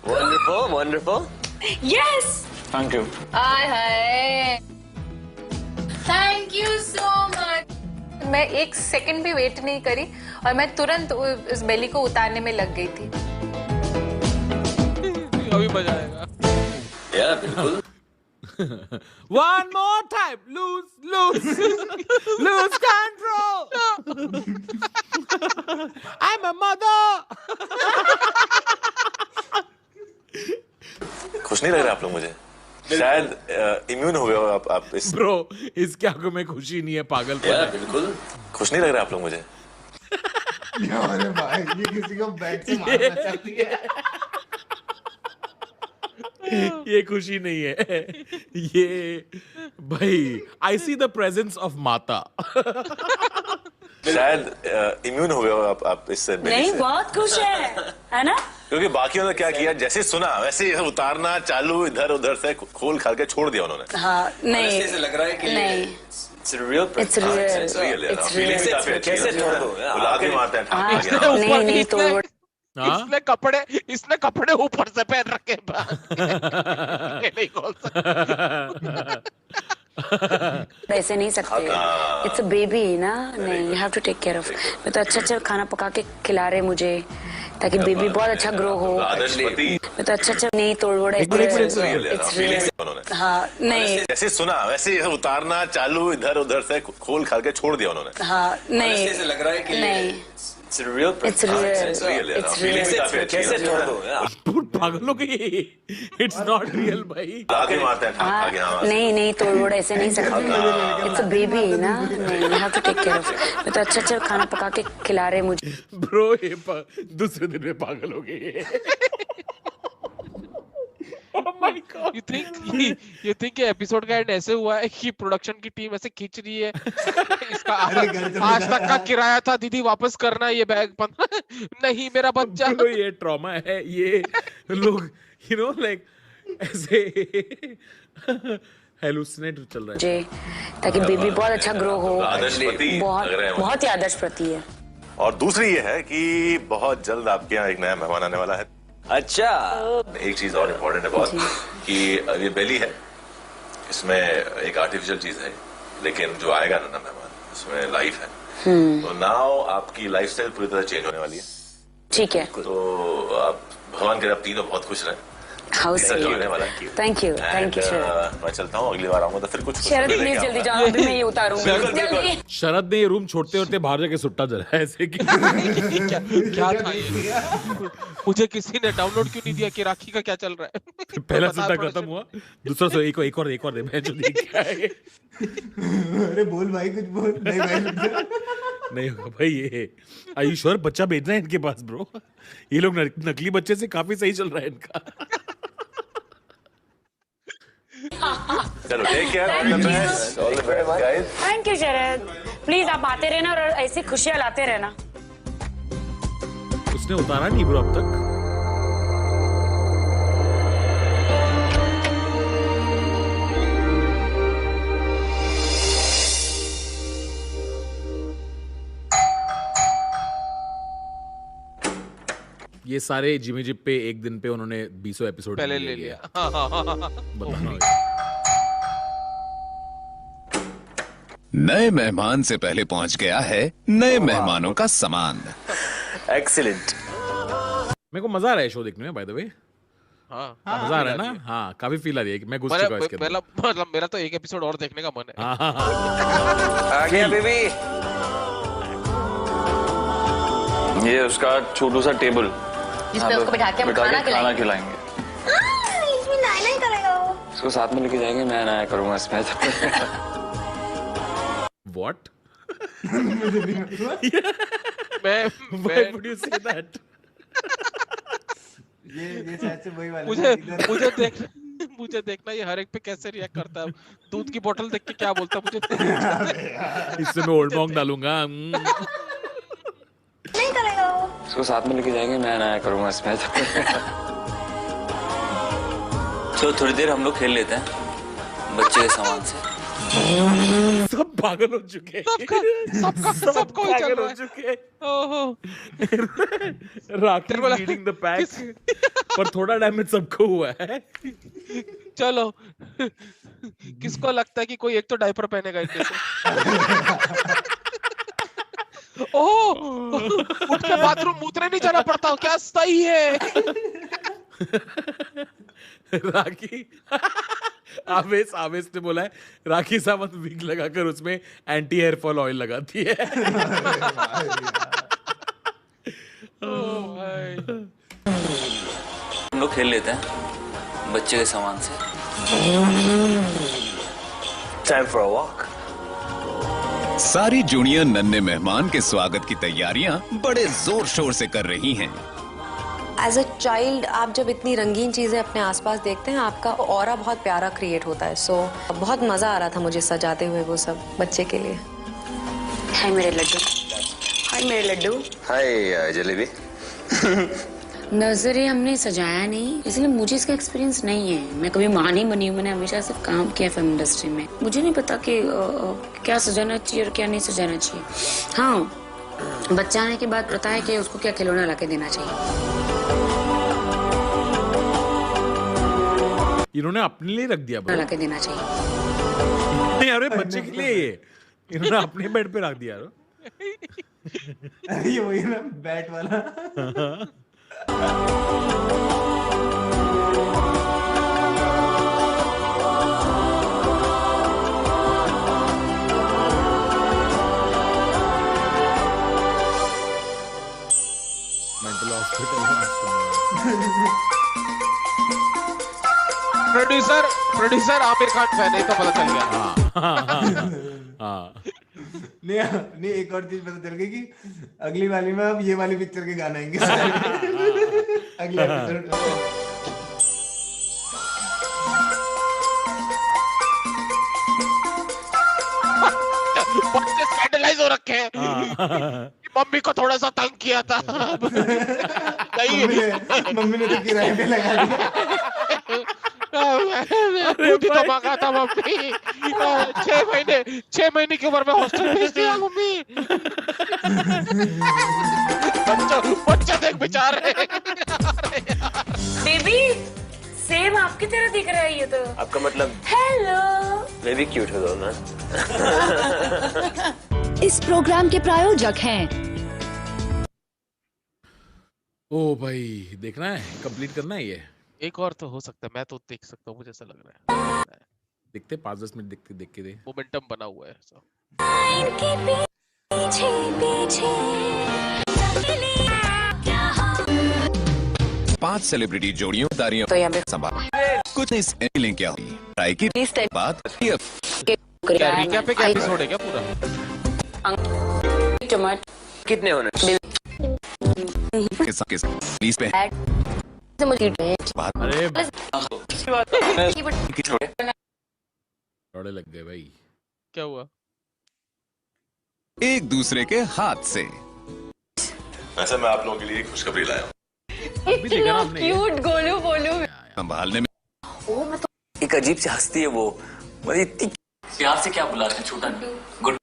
Wonderful, wonderful. Yes. Thank you. Hi thank you so much. मैं एक सेकंड भी वेट नहीं करी और मैं तुरंत उस बेली को उतारने में लग गई थी। अभी मजा आएगा। Yeah, बिल्कुल। One more time, lose control. I'm a mother. खुश नहीं लग रहे आप लोग मुझे? शायद इम्यून हो गए हो आप इस। ब्रो इसके आगे में खुशी नहीं है, पागल। बिल्कुल खुश नहीं लग रहे आप लोग मुझे। अरे भाई ये किसी को बैट से मारना चाहती है। ये खुशी नहीं है, ये भाई आई सी द प्रेजेंस ऑफ माता। शायद इम्यून हो गए हो आप इससे। नहीं बहुत खुश है ना? क्योंकि बाकियों ने क्या किया, जैसे सुना वैसे उतारना चालू, इधर उधर से खोल खाल के छोड़ दिया उन्होंने। हाँ नहीं, ऐसे लग रहा है कि नहीं, It's real. It's real. कैसे छोड़ दो? गुलाब मारते हैं। नहीं तोड़। इसने कपड़े ऊपर से पहन रखे नहीं खोल सकते। ऐसे नहीं सकते, इट्स अ बेबी ना, नहीं, you have to take care of. मैं तो अच्छा खाना पका के खिला रहे मुझे, ताकि बेबी बहुत अच्छा ग्रो हो। मैं तो अच्छा नहीं तोड़। हाँ नहीं, जैसे सुना वैसे उतारना चालू, इधर उधर से खोल खाल के छोड़ दिया उन्होंने। हाँ नहीं, ऐसे लग रहा है कि नहीं, It's real. कैसे छोड़ दो? पागलों की, इट्स नॉट रियल भाई। आगे मारते हैं। नहीं तोड़ ऐसे नहीं सकते, इट्स अ बेबी ना, नहीं, you have to take care of. मैं तो अच्छा खाना पका के खिला रहे मुझे। ब्रो ये दूसरे दिन में पागल हो गई। Oh my God. You think ये एपिसोड का एंड ऐसे हुआ है कि प्रोडक्शन की टीम ऐसे खींच रही है इसका आज तक का किराया था दीदी वापस करना, ये बैग नहीं मेरा बच्चा। तो ये ट्रॉमा है, ये लोग यू नो लाइक ऐसे हेलुसिनेट चल रहा है ताकि बेबी बहुत अच्छा ग्रो हो। बहुत ही आदर्श प्रति है। और दूसरी ये है कि बहुत जल्द आपके यहाँ एक नया मेहमान आने वाला है। अच्छा, एक चीज और इम्पोर्टेंट है बहुत कि ये बेली है, इसमें एक आर्टिफिशियल चीज है, लेकिन जो आएगा ना मेहमान उसमें लाइफ है। तो नाउ आपकी लाइफस्टाइल पूरी तरह चेंज होने वाली है। ठीक है, तो आप भगवान करे आप तीनों बहुत खुश रहें। थैंक यू शरद। मैं चलता हूँ, अगली बार आऊंगा तो फिर कुछ शरद प्लीज जल्दी जाओ, अभी मैं ये उतारूंगा जल्दी। शरद ने ये रूम छोड़ते बाहर जाके सुट्टा जला ऐसे कि क्या था ये? मुझे किसी ने डाउनलोड क्यों नहीं दिया कि राखी का क्या चल रहा है? पहला सुट्टा खत्म हुआ, दूसरा सो एक और दे, मैं जो देख के आए। अरे बोल भाई, कुछ बोल। नहीं भाई नहीं होगा भाई, ये आयुष्वर बच्चा भेजना है इनके पास ब्रो। ये लोग नकली बच्चे से काफी सही चल रहा है इनका। चलो take care, all the best, all the best guys. Thank you Sharad, please आप आते रहना और ऐसी खुशियां लाते रहना। उसने उतारा नहीं ब्रो अब तक। ये सारे जिमी जिप पे एक दिन पे उन्होंने 20 एपिसोड पहले ले लिया। बताना। नए मेहमान से पहले पहुंच गया है नए मेहमानों का सामान। एक्सीलेंट। मेरे को मजा आ रहा है शो देखने में, बाय द वे। मजा आ रहा है ना? हाँ, काफी फील आ रही है कि मैं घुस चुका हूं इसके अंदर। मतलब मेरा तो एक एपिसोड और देखने का मन है। आ गया बेबी। ये उसका छोटू सा टेबल जिसपे उसको बिठा के हम खाना खिलाएंगे। इसमें नाई करेगा वो। इसको साथ में लेके जाएंगे, मैं नया करूंगा इसमें। What? Why would you say that? ये शायद से वही वाला। मुझे देखना ये हर एक पे कैसे रिएक्ट करता है। दूध की बोतल देख के क्या बोलता मुझे। इससे मैं ओल्ड मॉन्क डालूंगा। नहीं करेगा वो। इसको साथ में लेके जाएंगे, मैं नया करूंगा इसमें। तो थोड़ी देर हम लोग खेल लेते हैं बच्चे के सामान से। सब पागल हो चुके हैं। सबको पागल हो चुके हैं। राखी लीडिंग द पैक, पर थोड़ा डैमेज सबको हुआ है। चलो, किसको लगता है कि कोई एक तो डायपर पहनेगा इनमें से? ओह, उठ के बाथरूम मूत्रने नहीं जाना पड़ता, क्या सही है। राखी आवेश ने बोला है राखी सावंत विग लगाकर उसमें एंटी हेयर फॉल ऑयल लगाती है। हम लोग खेल लेते हैं बच्चे के सामान से। Time for a walk. सारी जोड़ियां नन्हे मेहमान के स्वागत की तैयारियां बड़े जोर शोर से कर रही हैं। एज अ चाइल्ड आप जब इतनी रंगीन चीजें अपने आसपास देखते हैं, आपका ऑरा बहुत प्यारा क्रिएट होता है। सो बहुत मजा आ रहा था मुझे सजाते हुए वो सब बच्चे के लिए। हाय मेरे लड्डू। हाय मेरे लड्डू। हाय जलेबी। नजरे हमने सजाया नहीं, इसलिए मुझे इसका एक्सपीरियंस नहीं है। मैं कभी मां नहीं बनी हूँ, मैंने हमेशा सिर्फ काम किया फिल्म इंडस्ट्री में। मुझे नहीं पता कि क्या सजाना चाहिए और क्या नहीं सजाना चाहिए। हाँ, बच्चा आने के बाद पता है कि उसको क्या खिलौना ला के देना चाहिए। इन्होंने अपने लिए रख दिया ला के देना चाहिए। अरे बच्चे के लिए ये इन्होंने अपने बेड पे रख दिया। अरे वही ना बैट वाला। Mental hospital. Producer Aamir Khan fan है तो पता चल गया। नहीं एक और चीज पता चल गई कि अगली वाली में अब ये वाली पिक्चर के गाने आएंगे। अगले एपिसोड बच्चे स्कैंडलाइज हो रखे हैं। मम्मी को थोड़ा सा तंग किया था। मम्मी ने तो किराए पे लगा दिया। तो मांगा था मम्मी। 6 महीने की उम्र में हॉस्टल भेज दिया मम्मी। बच्चा देख बेचारे। बेबी सेम आपकी तरह दिख रहा है ये तो। आपका मतलब? हेलो। मैं भी क्यूट हो ना। इस प्रोग्राम के प्रायोजक हैं। ओ भाई देखना है, कंप्लीट करना है ये। एक और तो हो सकता है, मैं तो देख सकता हूँ, मुझे ऐसा लग रहा है। देखते 5-10 मिनट देख के दे। मोमेंटम बना हुआ है ऐसा। 5 सेलिब्रिटी जोड़ियों तारियों तो यहाँ पे संभाल कुछ इस लिंक क्या हुई ट्राई की बात रिकैप पे क्या एपिसोड है क्या पूरा? टमाटर कितने होने? प्लीज पे अरे लग गए भाई। क्या हुआ? एक दूसरे के हाथ से। वैसे मैं आप लोगों के लिए एक खुशखबरी लाया हूँ। क्यूट गोलू बोलू संभालने में एक अजीब सी हस्ती है वो, मतलब इतनी प्यार से क्या बुलाते हैं? छोटा गुड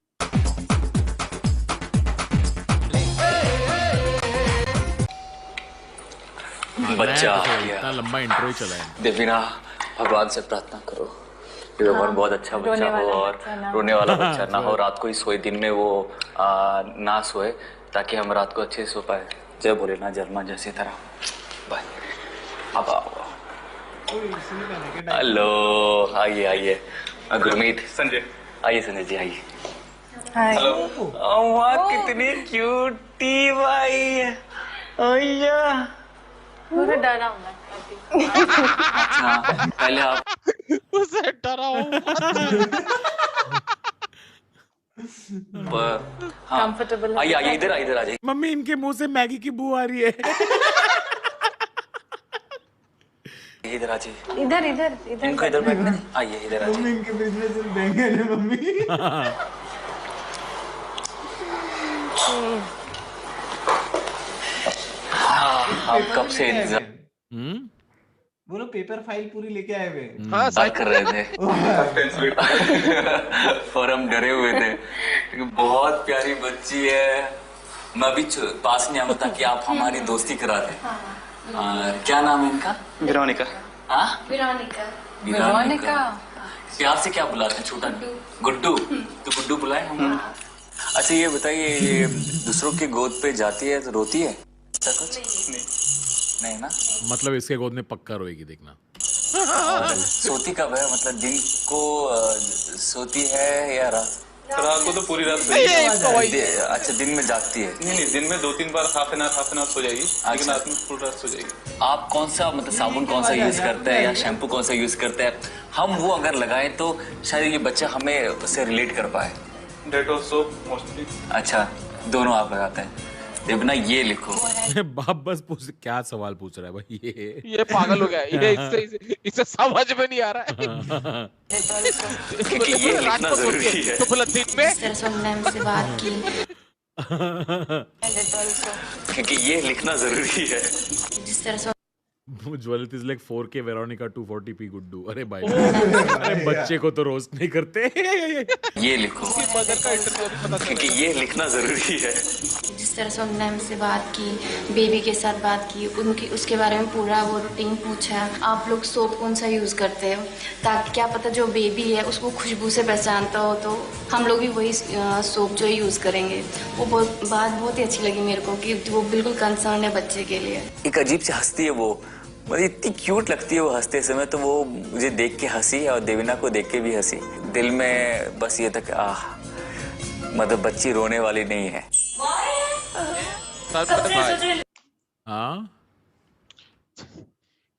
बच्चा इतना लंबा इंट्रो ही चला है। देवीना, भगवान से प्रार्थना करो कि भगवान बहुत अच्छा बच्चा हो और रोने वाला बच्चा ना हो। रात को ही सोए, दिन में वो ना सोए, ताकि हम रात को अच्छे से सो पाए। जय भोलेनाथ जन्मा जैसी तरह। बाय। अब आओ। हेलो, आइए आइए। गुरमीत, संजय, आइए संजय जी आइए। हेलो। वाह कितनी क्यूटी भाई। ओया मुझे डरा हूँ। अच्छा पहले आप उसे डरा हूँ। कंफर्टेबल आइए आइए इधर इधर आ जाइए। मम्मी इनके मुंह से मैगी की बू आ रही है। इधर आ जाइए। इधर इधर इधर इनको इधर बैठने दें। आइए इधर आ जाइए। मम्मी इनके बिजनेस में बैंगन है मम्मी। हम कब से इंतजार बोलो पेपर फाइल पूरी लेके आए हुए। हाँ साइड कर रहे थे और हम डरे हुए थे क्योंकि बहुत प्यारी बच्ची है। मैं भी पास नहीं आऊंगा ताकि आप हमारी दोस्ती करा दें। क्या नाम है इनका? वेरोनिका। हाँ वेरोनिका। प्यार से क्या बुलाते हैं? छोटा गुड्डू। तो गुड्डू बुलाए हम। अच्छा ये बताइए, ये दूसरों की गोद पे जाती है तो रोती है? कुछ नहीं ना? मतलब इसके गोद में पक्का रोएगी देखना। सोती कब है? मतलब दिन को सोती है या रात? रात को तो पूरी रात अच्छा दिन में जागती है? नहीं, दिन में 2-3 बार हाफ एन आवर सो जाएगी। लेकिन रात में फुल रात सो जाएगी। आप कौन सा मतलब साबुन कौन सा यूज करते हैं या शैम्पू कौन सा यूज करते हैं? हम वो अगर लगाएं तो शायद ये बच्चा हमें उससे रिलेट कर पाए। Dettol soap mostly. अच्छा दोनों आप लगाते हैं? देवना ये लिखो। बाप बस पूछ क्या सवाल पूछ रहा है भाई ये पागल हो गया। ये इसे समझ में नहीं आ रहा है। क्योंकि ये लिखना जरूरी है। तो बोला दिन में से बात की। क्योंकि ये लिखना जरूरी है। जिस तरह से ज्वलित is like 4K Veronica 240p Guddu. अरे भाई अरे बच्चे को तो रोस्ट नहीं करते। ये लिखो क्योंकि ये लिखना जरूरी है। जिस तरह से उन्होंने हमसे बात की, बेबी के साथ बात की, उनकी उसके बारे में पूरा वो रूटीन पूछा। आप लोग सोप कौन सा यूज करते हो, ताकि क्या पता जो बेबी है उसको खुशबू से पहचानता हो तो हम लोग भी वही सोप जो यूज करेंगे। वो बात बहुत ही अच्छी लगी मेरे को कि वो बिल्कुल कंसर्न है बच्चे के लिए। एक अजीब सी हंसती है वो, मतलब इतनी क्यूट लगती है वो हंसते समय। तो वो मुझे देख के हंसी और देवीना को देख के भी हंसी। दिल में बस ये था कि मतलब बच्ची रोने वाली नहीं है। हाँ,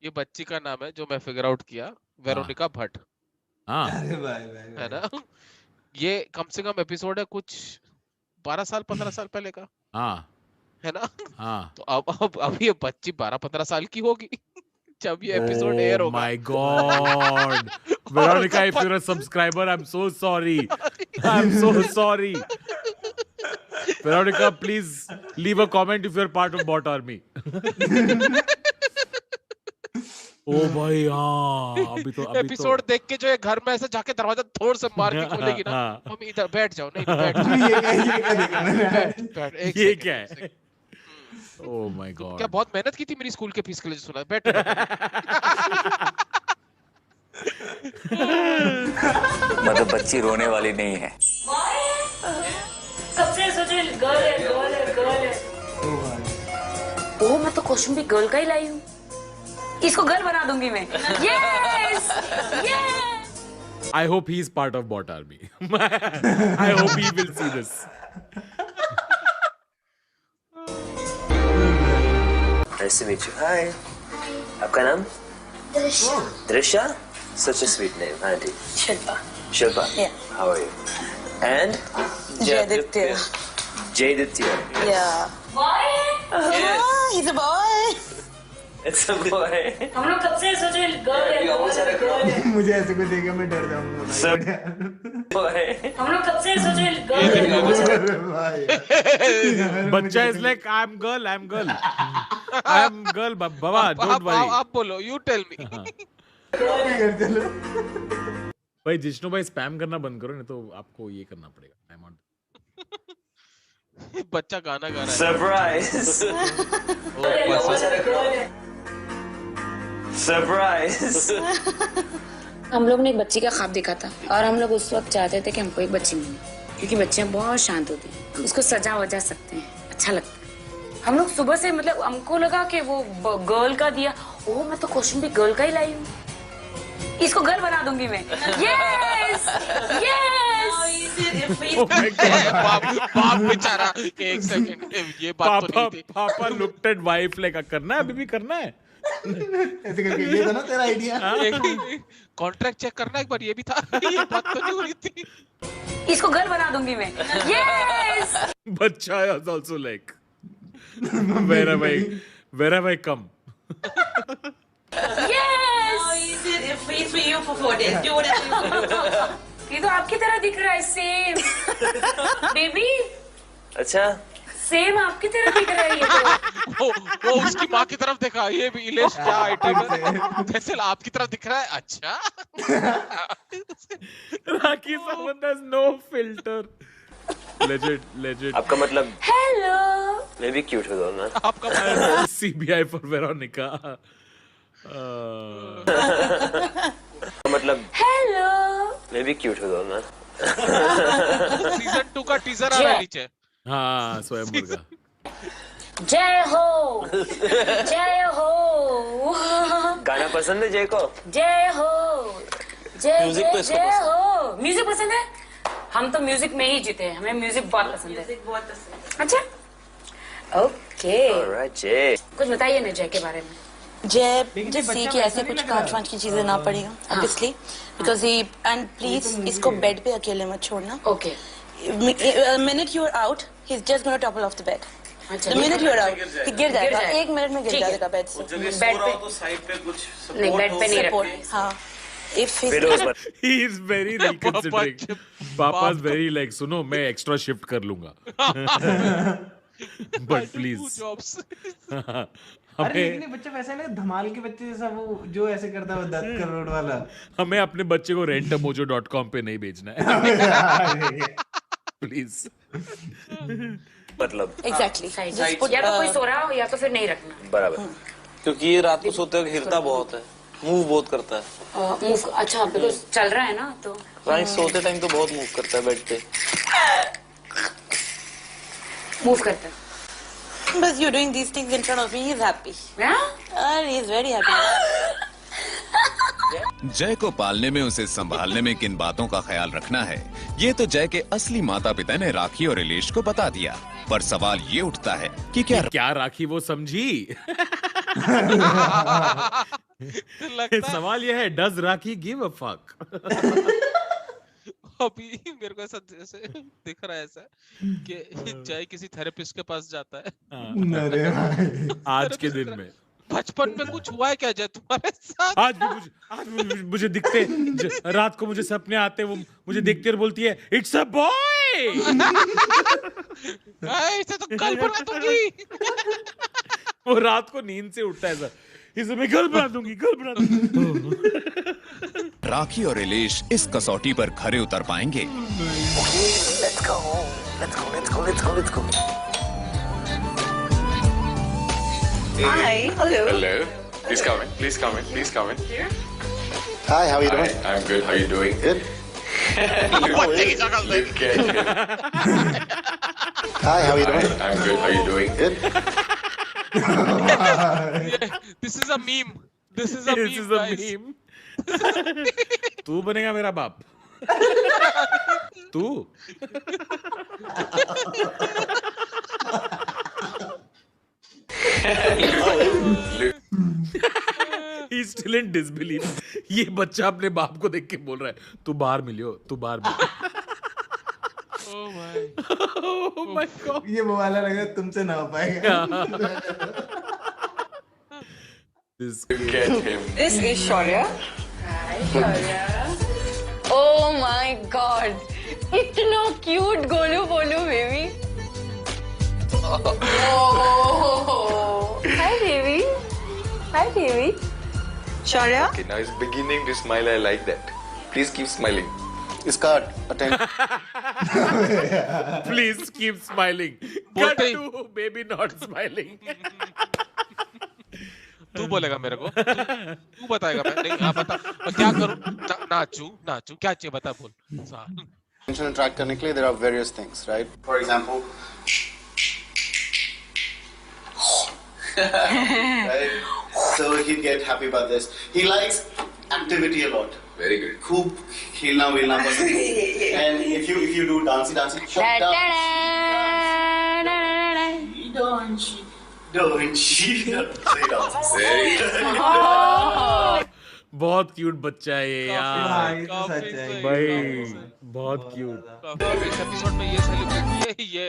ये बच्ची का नाम है जो मैं फिगर आउट किया, वेरोनिका भट्ट। हाँ, है ना? ये कम से कम एपिसोड है कुछ 12 साल 15 साल पहले का। हाँ, है ना? हाँ। तो अब ये बच्ची 12-15 साल की होगी जब ये एपिसोड एयर होगा। My God, Veronica, if you're a subscriber, I'm so sorry. I'm so sorry. Veronica, please leave a comment if you're part of Bot Army. ओ भाई हाँ, अभी तो एपिसोड देख के जो है घर में ऐसे जाके दरवाजा थोड़ से मार के खोलेगी ना, मम्मी इधर बैठ जाओ। नहीं बैठ जाओ। ये क्या है? ओह माय गॉड, क्या बहुत मेहनत की थी मेरी स्कूल के फीस के लिए, सुना? बैठ। मतलब बच्ची रोने वाली नहीं है। सबसे सोचे गर्ल है। ओह मैं तो कॉस्ट्यूम भी गर्ल का ही लाई हूँ, इसको गर्ल बना दूंगी मैं। Yes yes. I hope he is part of Bot Army. I hope he will see this. Nice to meet you. Hi. आपका नाम? दृश्या। Drisha? Such a sweet name, auntie. Shilpa. Shilpa? Yeah. How are you? And? Jaditya. Jaditya. Yeah. Boy? Yes. He's a boy. It's a boy. हम लोग कब से सोचे girl है। मुझे ऐसे को देख के मैं डर जाऊंगा। Boy. हम लोग कब से सोचे गर्ल है। बच्चा is like I'm girl. Baba don't worry. आप बोलो, you tell me. भाई जिष्णु भाई स्पैम करना बंद करो, नहीं तो आपको ये करना पड़ेगा। बच्चा गाना गा रहा है। Surprise. हम लोग ने एक बच्ची का ख्वाब देखा था और हम लोग उस वक्त चाहते थे कि हमको एक बच्ची मिले, क्योंकि बच्चियां बहुत शांत होती हैं, उसको सजा वजा सकते हैं, अच्छा लगता है। हम लोग सुबह से मतलब हमको लगा कि वो गर्ल का दिया। ओह मैं तो कॉस्ट्यूम भी गर्ल का ही लाई हूँ, इसको गर्ल बना दूंगी मैं। Yes yes. बाप बेचारा, एक सेकंड, ये बात तो नहीं थी। पापा looked at wife like करना है, अभी भी करना है। ऐसे करके ये था ना तेरा आइडिया। कॉन्ट्रैक्ट चेक करना एक बार, ये भी था। ये बात तो नहीं हो रही थी। इसको गर्ल बना दूंगी मैं। यस। बच्चा is also like where have I come? Yes. ये तो आपकी तरह दिख रहा है, सेम। बेबी अच्छा, सेम आपकी तरह दिख रहा है ये तो। वो उसकी माँ की तरफ देखा, ये भी इलेश क्या आइटम है, जैसे आपकी तरफ दिख रहा है। अच्छा। Rakhi Sawant has no filter. Legit. आपका मतलब? हेलो। मैं भी क्यूट हूँ ना। आपका CBI for Veronica. मतलब? हेलो। मैं भी क्यूट हूँ ना। सीजन 2 का टीजर आ रहा है नीचे। हाँ, स्वयं मुर्गा। जय हो जय हो। गाना पसंद है जय को? जय हो जय म्यूजिक तो इसको जय हो। म्यूजिक पसंद है? हम तो म्यूजिक में ही जीते हैं, हमें म्यूजिक बहुत पसंद है। अच्छा ओके। Alright, जय। कुछ बताइए ना जय के बारे में। जय सी की ऐसे कुछ कांच वांच की चीजें ना पड़ेगा obviously, because he and please इसको बेड पे अकेले मत छोड़ना। Okay. Minute you are out he is just gonna topple off the bed. The minute you are out he गिर जाएगा, 1 मिनट में गिर जाएगा बेड से। बेड पे तो साइड पे कुछ नहीं, बेड पे नहीं रखना। हाँ If he's he is very reconsidering. Papa's very like, सुनो मैं एक्स्ट्रा शिफ्ट कर लूंगा. But please. अरे लेकिन ये बच्चा वैसा है धमाल के बच्चे जैसा, वो जो ऐसे करता है 10 करोड़ वाला. हमें अपने बच्चे को rentermojo.com पे नहीं भेजना है. Please. मतलब Exactly. या तो कोई सो रहा हो या तो फिर नहीं रखना. बराबर. क्योंकि ये रात को सोते वक्त हिलता बहुत है, मूव बहुत करता है. मूव अच्छा बिकॉज़ चल रहा है ना तो. राइट, सोते टाइम तो बहुत मूव करता है बेड पे. मूव करता है. But you're doing these things in front of me, he's happy. Yeah? He's very happy. जय को पालने में, उसे संभालने में किन बातों का ख्याल रखना है, ये तो जय के असली माता पिता ने राखी और इलेश को बता दिया. पर सवाल ये उठता है कि क्या राखी वो समझी? सवाल ये है, does rakhi give a fuck? अभी मेरे को ऐसा जैसे दिख रहा है ऐसा कि जय किसी थेरेपिस्ट के पास जाता है. अरे भाई आज के दिन में बचपन में कुछ हुआ है क्या जय तुम्हारे साथ? आज मुझे दिखते, रात को मुझे सपने आते, वो मुझे देखती और बोलती है इट्स अ बॉय. ऐसे तो कल बना दूंगी. वो रात को नींद से उठता है सर, इसे मैं कल बना दूंगी. राखी और इलेश इस कसौटी पर खरे उतर पाएंगे? Let's go. Hi. Hello. Hello. Please come in. Hi, how are you doing? I'm good. How are you doing? Good. Look at him. Hi, how are you doing? I'm good. How are you doing? Good. This is a meme. तू बनेगा मेरा बाप. तू He's still in disbelief. ये बच्चा अपने बाप को देख के बोल रहा है तू बाहर मिलियो. Oh my God. ये वो वाला लगा तुमसे ना हो पाएगा. Look at him. This is Shaurya. Hi, Shaurya. Oh my God. इतना cute गोलू बोलू baby. Oh. Hi baby. Shaurya. Okay, now it's beginning to smile. I like that. Please keep smiling. इसका attention. Please keep smiling. Cut to baby not smiling. तू बोलेगा मेरे को, तू बताएगा. मैं नहीं, आप बता क्या करूं. नाचूं क्या चाहिए बता बोल. Attention attract करने के लिए there are various things, right? For example, right? So he'll get happy about this. He likes activity a lot. Very good. खूब खेलना पसंद. And if you do dancing, don't she बहुत क्यूट बच्चा है ये यार. भाई बहुत क्यूट. एपिसोड में ये सेलिब्रेट ये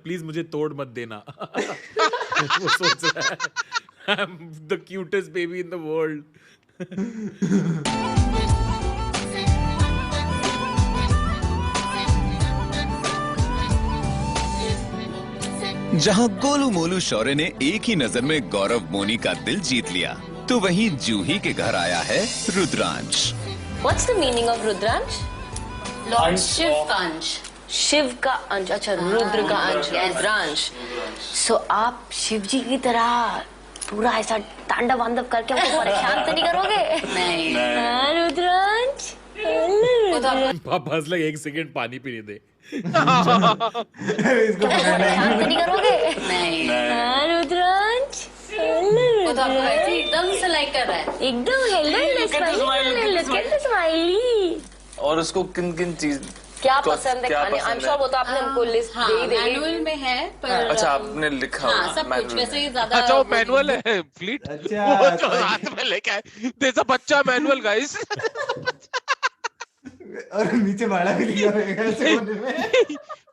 प्लीज मुझे तोड़ मत देना. वो सोच रहा है I'm the cutest baby in the world. जहां गोलू मोलू शौर्य ने एक ही नजर में गौरव मोनी का दिल जीत लिया, तो वहीं जूही के घर आया है Rudransh. What's the meaning of Rudransh? Lord Shiv का अंश. शिव का अंश. अच्छा रुद्र का अंश रुद्रांश. सो आप शिव जी की तरह पूरा ऐसा तांडव वांडव करके हमको परेशान तो नहीं करोगे? नहीं. रुद्रांश. पापा लग एक सेकंड पानी पीने दे. इसको परेशान तो नहीं करोगे? नहीं. रुद्रांश. वो तो आपको ऐसे एकदम से लाइक कर रहा है. एकदम हेलो स्माइली. और उसको किन चीज क्या पसंद है खाने? I'm sure वो तो आपने हमको लिस्ट दे ही देंगे. मैनुअल में है पर अच्छा आपने लिखा हाँ, सब कुछ वैसे ही ज्यादा. अच्छा वो मैनुअल है फ्लीट. वो जो हाथ में लेके आए जैसा बच्चा मैनुअल गाइस. और नीचे भाड़ा भी लिखा रहेगा ऐसे होने में.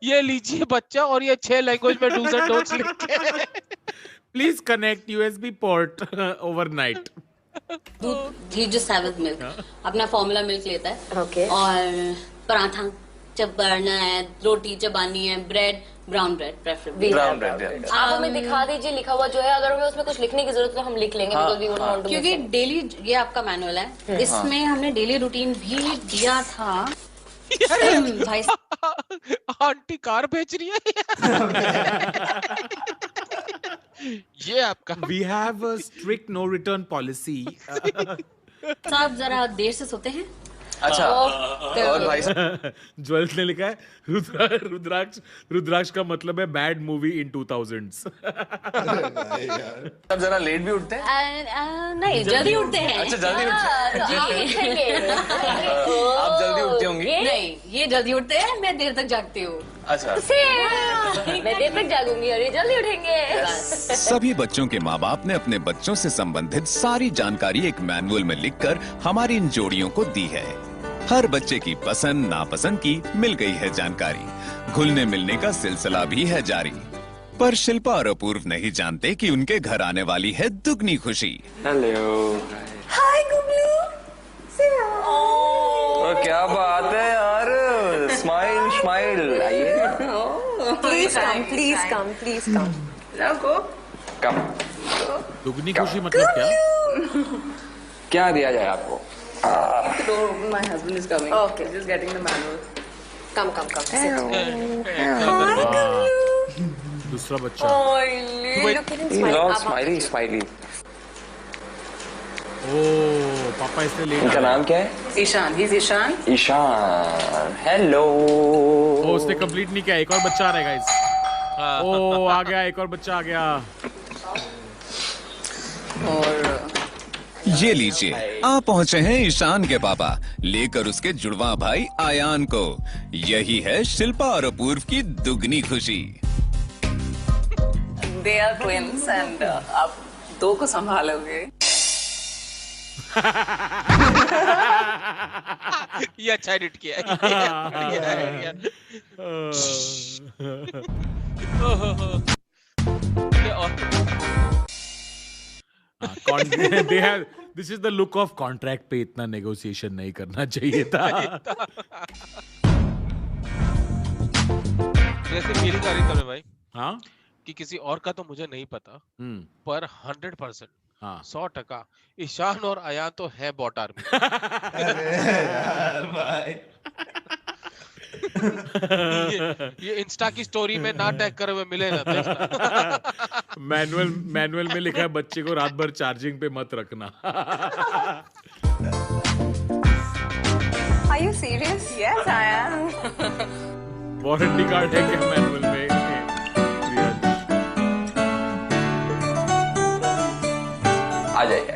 ये लीजिए बच्चा और ये 6 लैंग्वेज में डूज एंड डोंट्स लिख के. Please connect USB port overnight. दूध ही जो सैवद मिल्क अपना फॉर्मूला मिल्क लेता है ओके और पराठा चबाना है, रोटी चबानी है, bread brown bread preferably brown bread. आप हमें दिखा दीजिए लिखा हुआ जो है, अगर हमें उसमें कुछ लिखने की जरूरत है तो हम लिख लेंगे because we wouldn't want to miss क्योंकि it. डेली ये आपका मैनुअल है, इसमें हमने डेली रूटीन भी दिया था। भाई आंटी कार बेच रही है। ये आपका We have a strict no return policy. साहब जरा देर से सोते हैं। अच्छा और भाई ज्वेल्स ने लिखा है रुद्राक्ष का मतलब है बैड मूवी इन 2000s. अब जरा लेट भी उठते हैं? नहीं जल्दी उठते हैं। अच्छा जल्दी उठते हैं। जी आप जल्दी उठती होंगी? नहीं ये जल्दी उठते हैं, मैं देर तक जागती हूँ। अच्छा मैं देर तक जागूंगी और ये जल्दी उठेंगे। सभी बच्चों के माँ बाप ने अपने बच्चों से संबंधित सारी जानकारी एक मैनुअल में लिखकर हमारी इन जोड़ियों को दी है। हर बच्चे की पसंद नापसंद की मिल गई है जानकारी। घुलने मिलने का सिलसिला भी है जारी। पर शिल्पा और अपूर्व नहीं जानते कि उनके घर आने वाली है दुगनी खुशी। हेलो। हाय गुबलू। क्या बात है यार, स्माइल स्माइल। आइए प्लीज कम। कम। दुगनी खुशी मतलब क्या? क्या दिया जाए आपको? My husband is coming. Okay, just getting the manual. Come. दूसरा बच्चा. Look at him smile. Smiley. Oh पापा इसलिए लेट इनका आया. नाम क्या है? Ishan, he's Ishan. Ishan. Hello. ओ उसने कंप्लीट नहीं किया, एक और बच्चा आ रहा है गाइस. ओ आ गया, एक और बच्चा आ गया. और ये लीजिए आ पहुँचे हैं ईशान के पापा लेकर उसके जुड़वा भाई आयान को। यही है शिल्पा और अपूर्व की दुगनी खुशी। they are twins and आप दो को संभालोगे। ये अच्छा एडिट किया है। They have, this is the look of contract पे इतना negotiation नहीं करना चाहिए था. जैसे फीलिंग आ रही था भाई, हाँ कि किसी और का तो मुझे नहीं पता, पर 100% 100% ईशान और आयान तो है बॉट आर्मी। ये इंस्टा की स्टोरी में ना टैग करे हुए मिले ना देखना। मैनुअल में लिखा है बच्चे को रात भर चार्जिंग पे मत रखना. Are you serious? Yes, I am. Warranty card है क्या मैनुअल में? आ जाइए।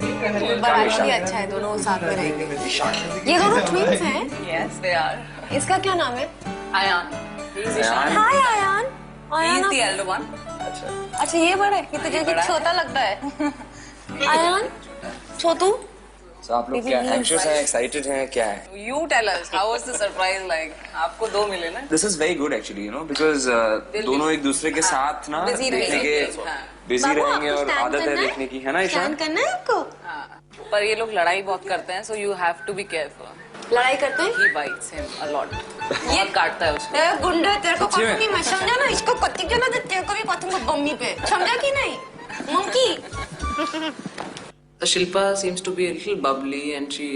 बड़ा ही अच्छा है, दोनों साथ में रहेंगे। ये दोनों ट्विन्स हैं? Yes, they are. इसका क्या नाम है? Ayan. He's Ishan. Hi Ayaan. He's the elder one. अच्छा ये बड़ा है, ये तो जैसे छोटा लगता है। आयान, छोटू। तो आप लोग क्या एंग्शियस हैं, एक्साइटेड हैं, क्या है? You tell us, how was the surprise like? आपको दो मिले ना? This is very good actually, you know, because दोनों एक दूसरे के साथ ना देखने के बिजी रहेंगे और आदत है देखने की, है ना ईशान? करना है आपको? पर ये लोग लड़ाई बहुत करते हैं, so you have to be careful. लड़ाई करते हैं? He bites him a lot. ये काटता है उसको। गुंडा तेरे को कभी मैं समझा ना, इसको कत्ती क्यों ना देते हैं, कभी पतंग बम्मी पे समझा कि नहीं? Monkey. Shilpa seems to be a little bubbly and she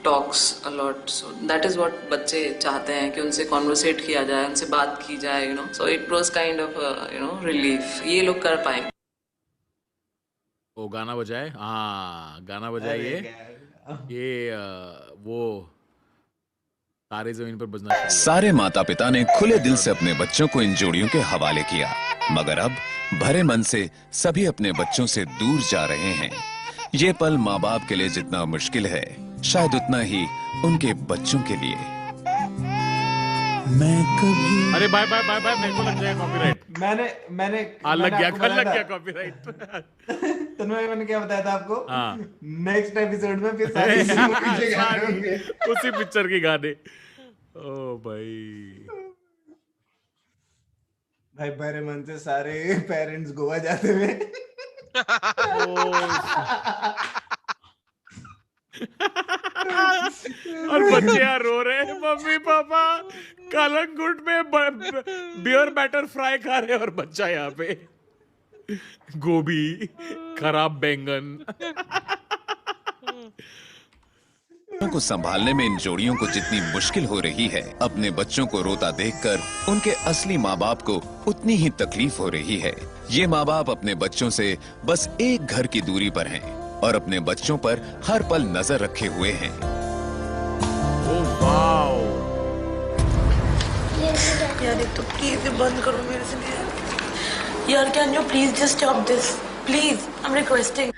talks a lot, so that is what बच्चे चाहते हैं कि उनसे conversate किया जाए, उनसे बात की जाए, you know. So it was kind of relief. ये लोग कर पाएंगे। वो गाना बजाए, हाँ गाना बजाइए, ये वो तारे जमीन पर बजना चाहिए। सारे माता पिता ने खुले दिल से अपने बच्चों को इन जोड़ियों के हवाले किया, मगर अब भरे मन से सभी अपने बच्चों से दूर जा रहे हैं। ये पल माँ बाप के लिए जितना मुश्किल है, शायद उतना ही उनके बच्चों के लिए। मैं कभी अरे बाय मेरे को लग जाएगा कॉपीराइट। मैंने लग गया कॉपीराइट। तो मैंने क्या बताया था आपको? नेक्स्ट एपिसोड में फिर उसी पिक्चर के गाने। ओ भाई भरे मन से सारे पेरेंट्स गोवा जाते हुए। और बच्चे यार रो रहे हैं, मम्मी पापा कालंगुट में बियर बैटर फ्राई खा रहे हैं और बच्चा यहाँ पे गोभी खराब बैंगन। को संभालने में इन जोड़ियों को जितनी मुश्किल हो रही है, अपने बच्चों को रोता देखकर उनके असली माँ बाप को उतनी ही तकलीफ हो रही है। ये माँ बाप अपने बच्चों से बस एक घर की दूरी पर हैं और अपने बच्चों पर हर पल नजर रखे हुए हैं। यार एक तो प्लीज ये बंद करो मेरे से यार। यार can you please just stop this please, I am requesting.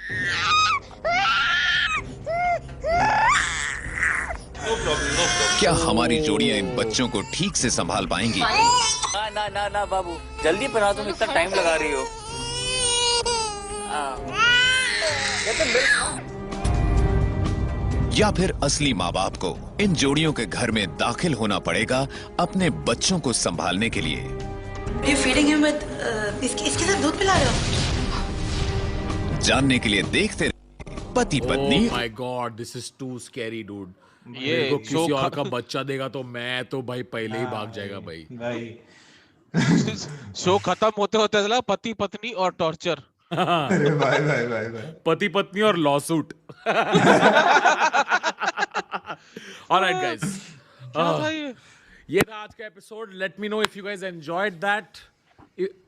क्या हमारी जोड़ियां इन बच्चों को ठीक से संभाल पाएंगी? ना ना ना ना बाबू, जल्दी पढ़ा, तुम इतना टाइम लगा रही हो। या फिर असली माँ बाप को इन जोड़ियों के घर में दाखिल होना पड़ेगा अपने बच्चों को संभालने के लिए। ये फीडिंग हिम विद इसके साथ दूध पिला रहे हो? जानने के लिए देखते रहिए पति पत्नी। Oh my God, this is too scary, dude. ये किसी और का बच्चा देगा तो मैं तो भाई पहले ही भाग जाएगा भाई। शो खत्म होते होते चला पति पत्नी और टॉर्चर। अरे भाई भाई भाई भाई, पति पत्नी और लॉसूट। ऑलराइट गाइस, ये था आज का episode. Let me know if you guys enjoyed that.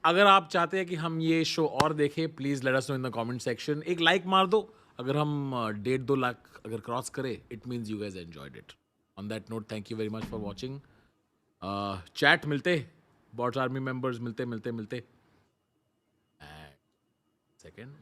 अगर आप चाहते हैं कि हम ये शो और देखें, please let us know in the comment section. एक लाइक मार दो अगर हम 1.5-2 लाख अगर क्रॉस करे, it means you guys enjoyed it. On that note, thank you very much for watching. Chat मिलते, बॉट्स आर्मी मेंबर्स मिलते। सेकंड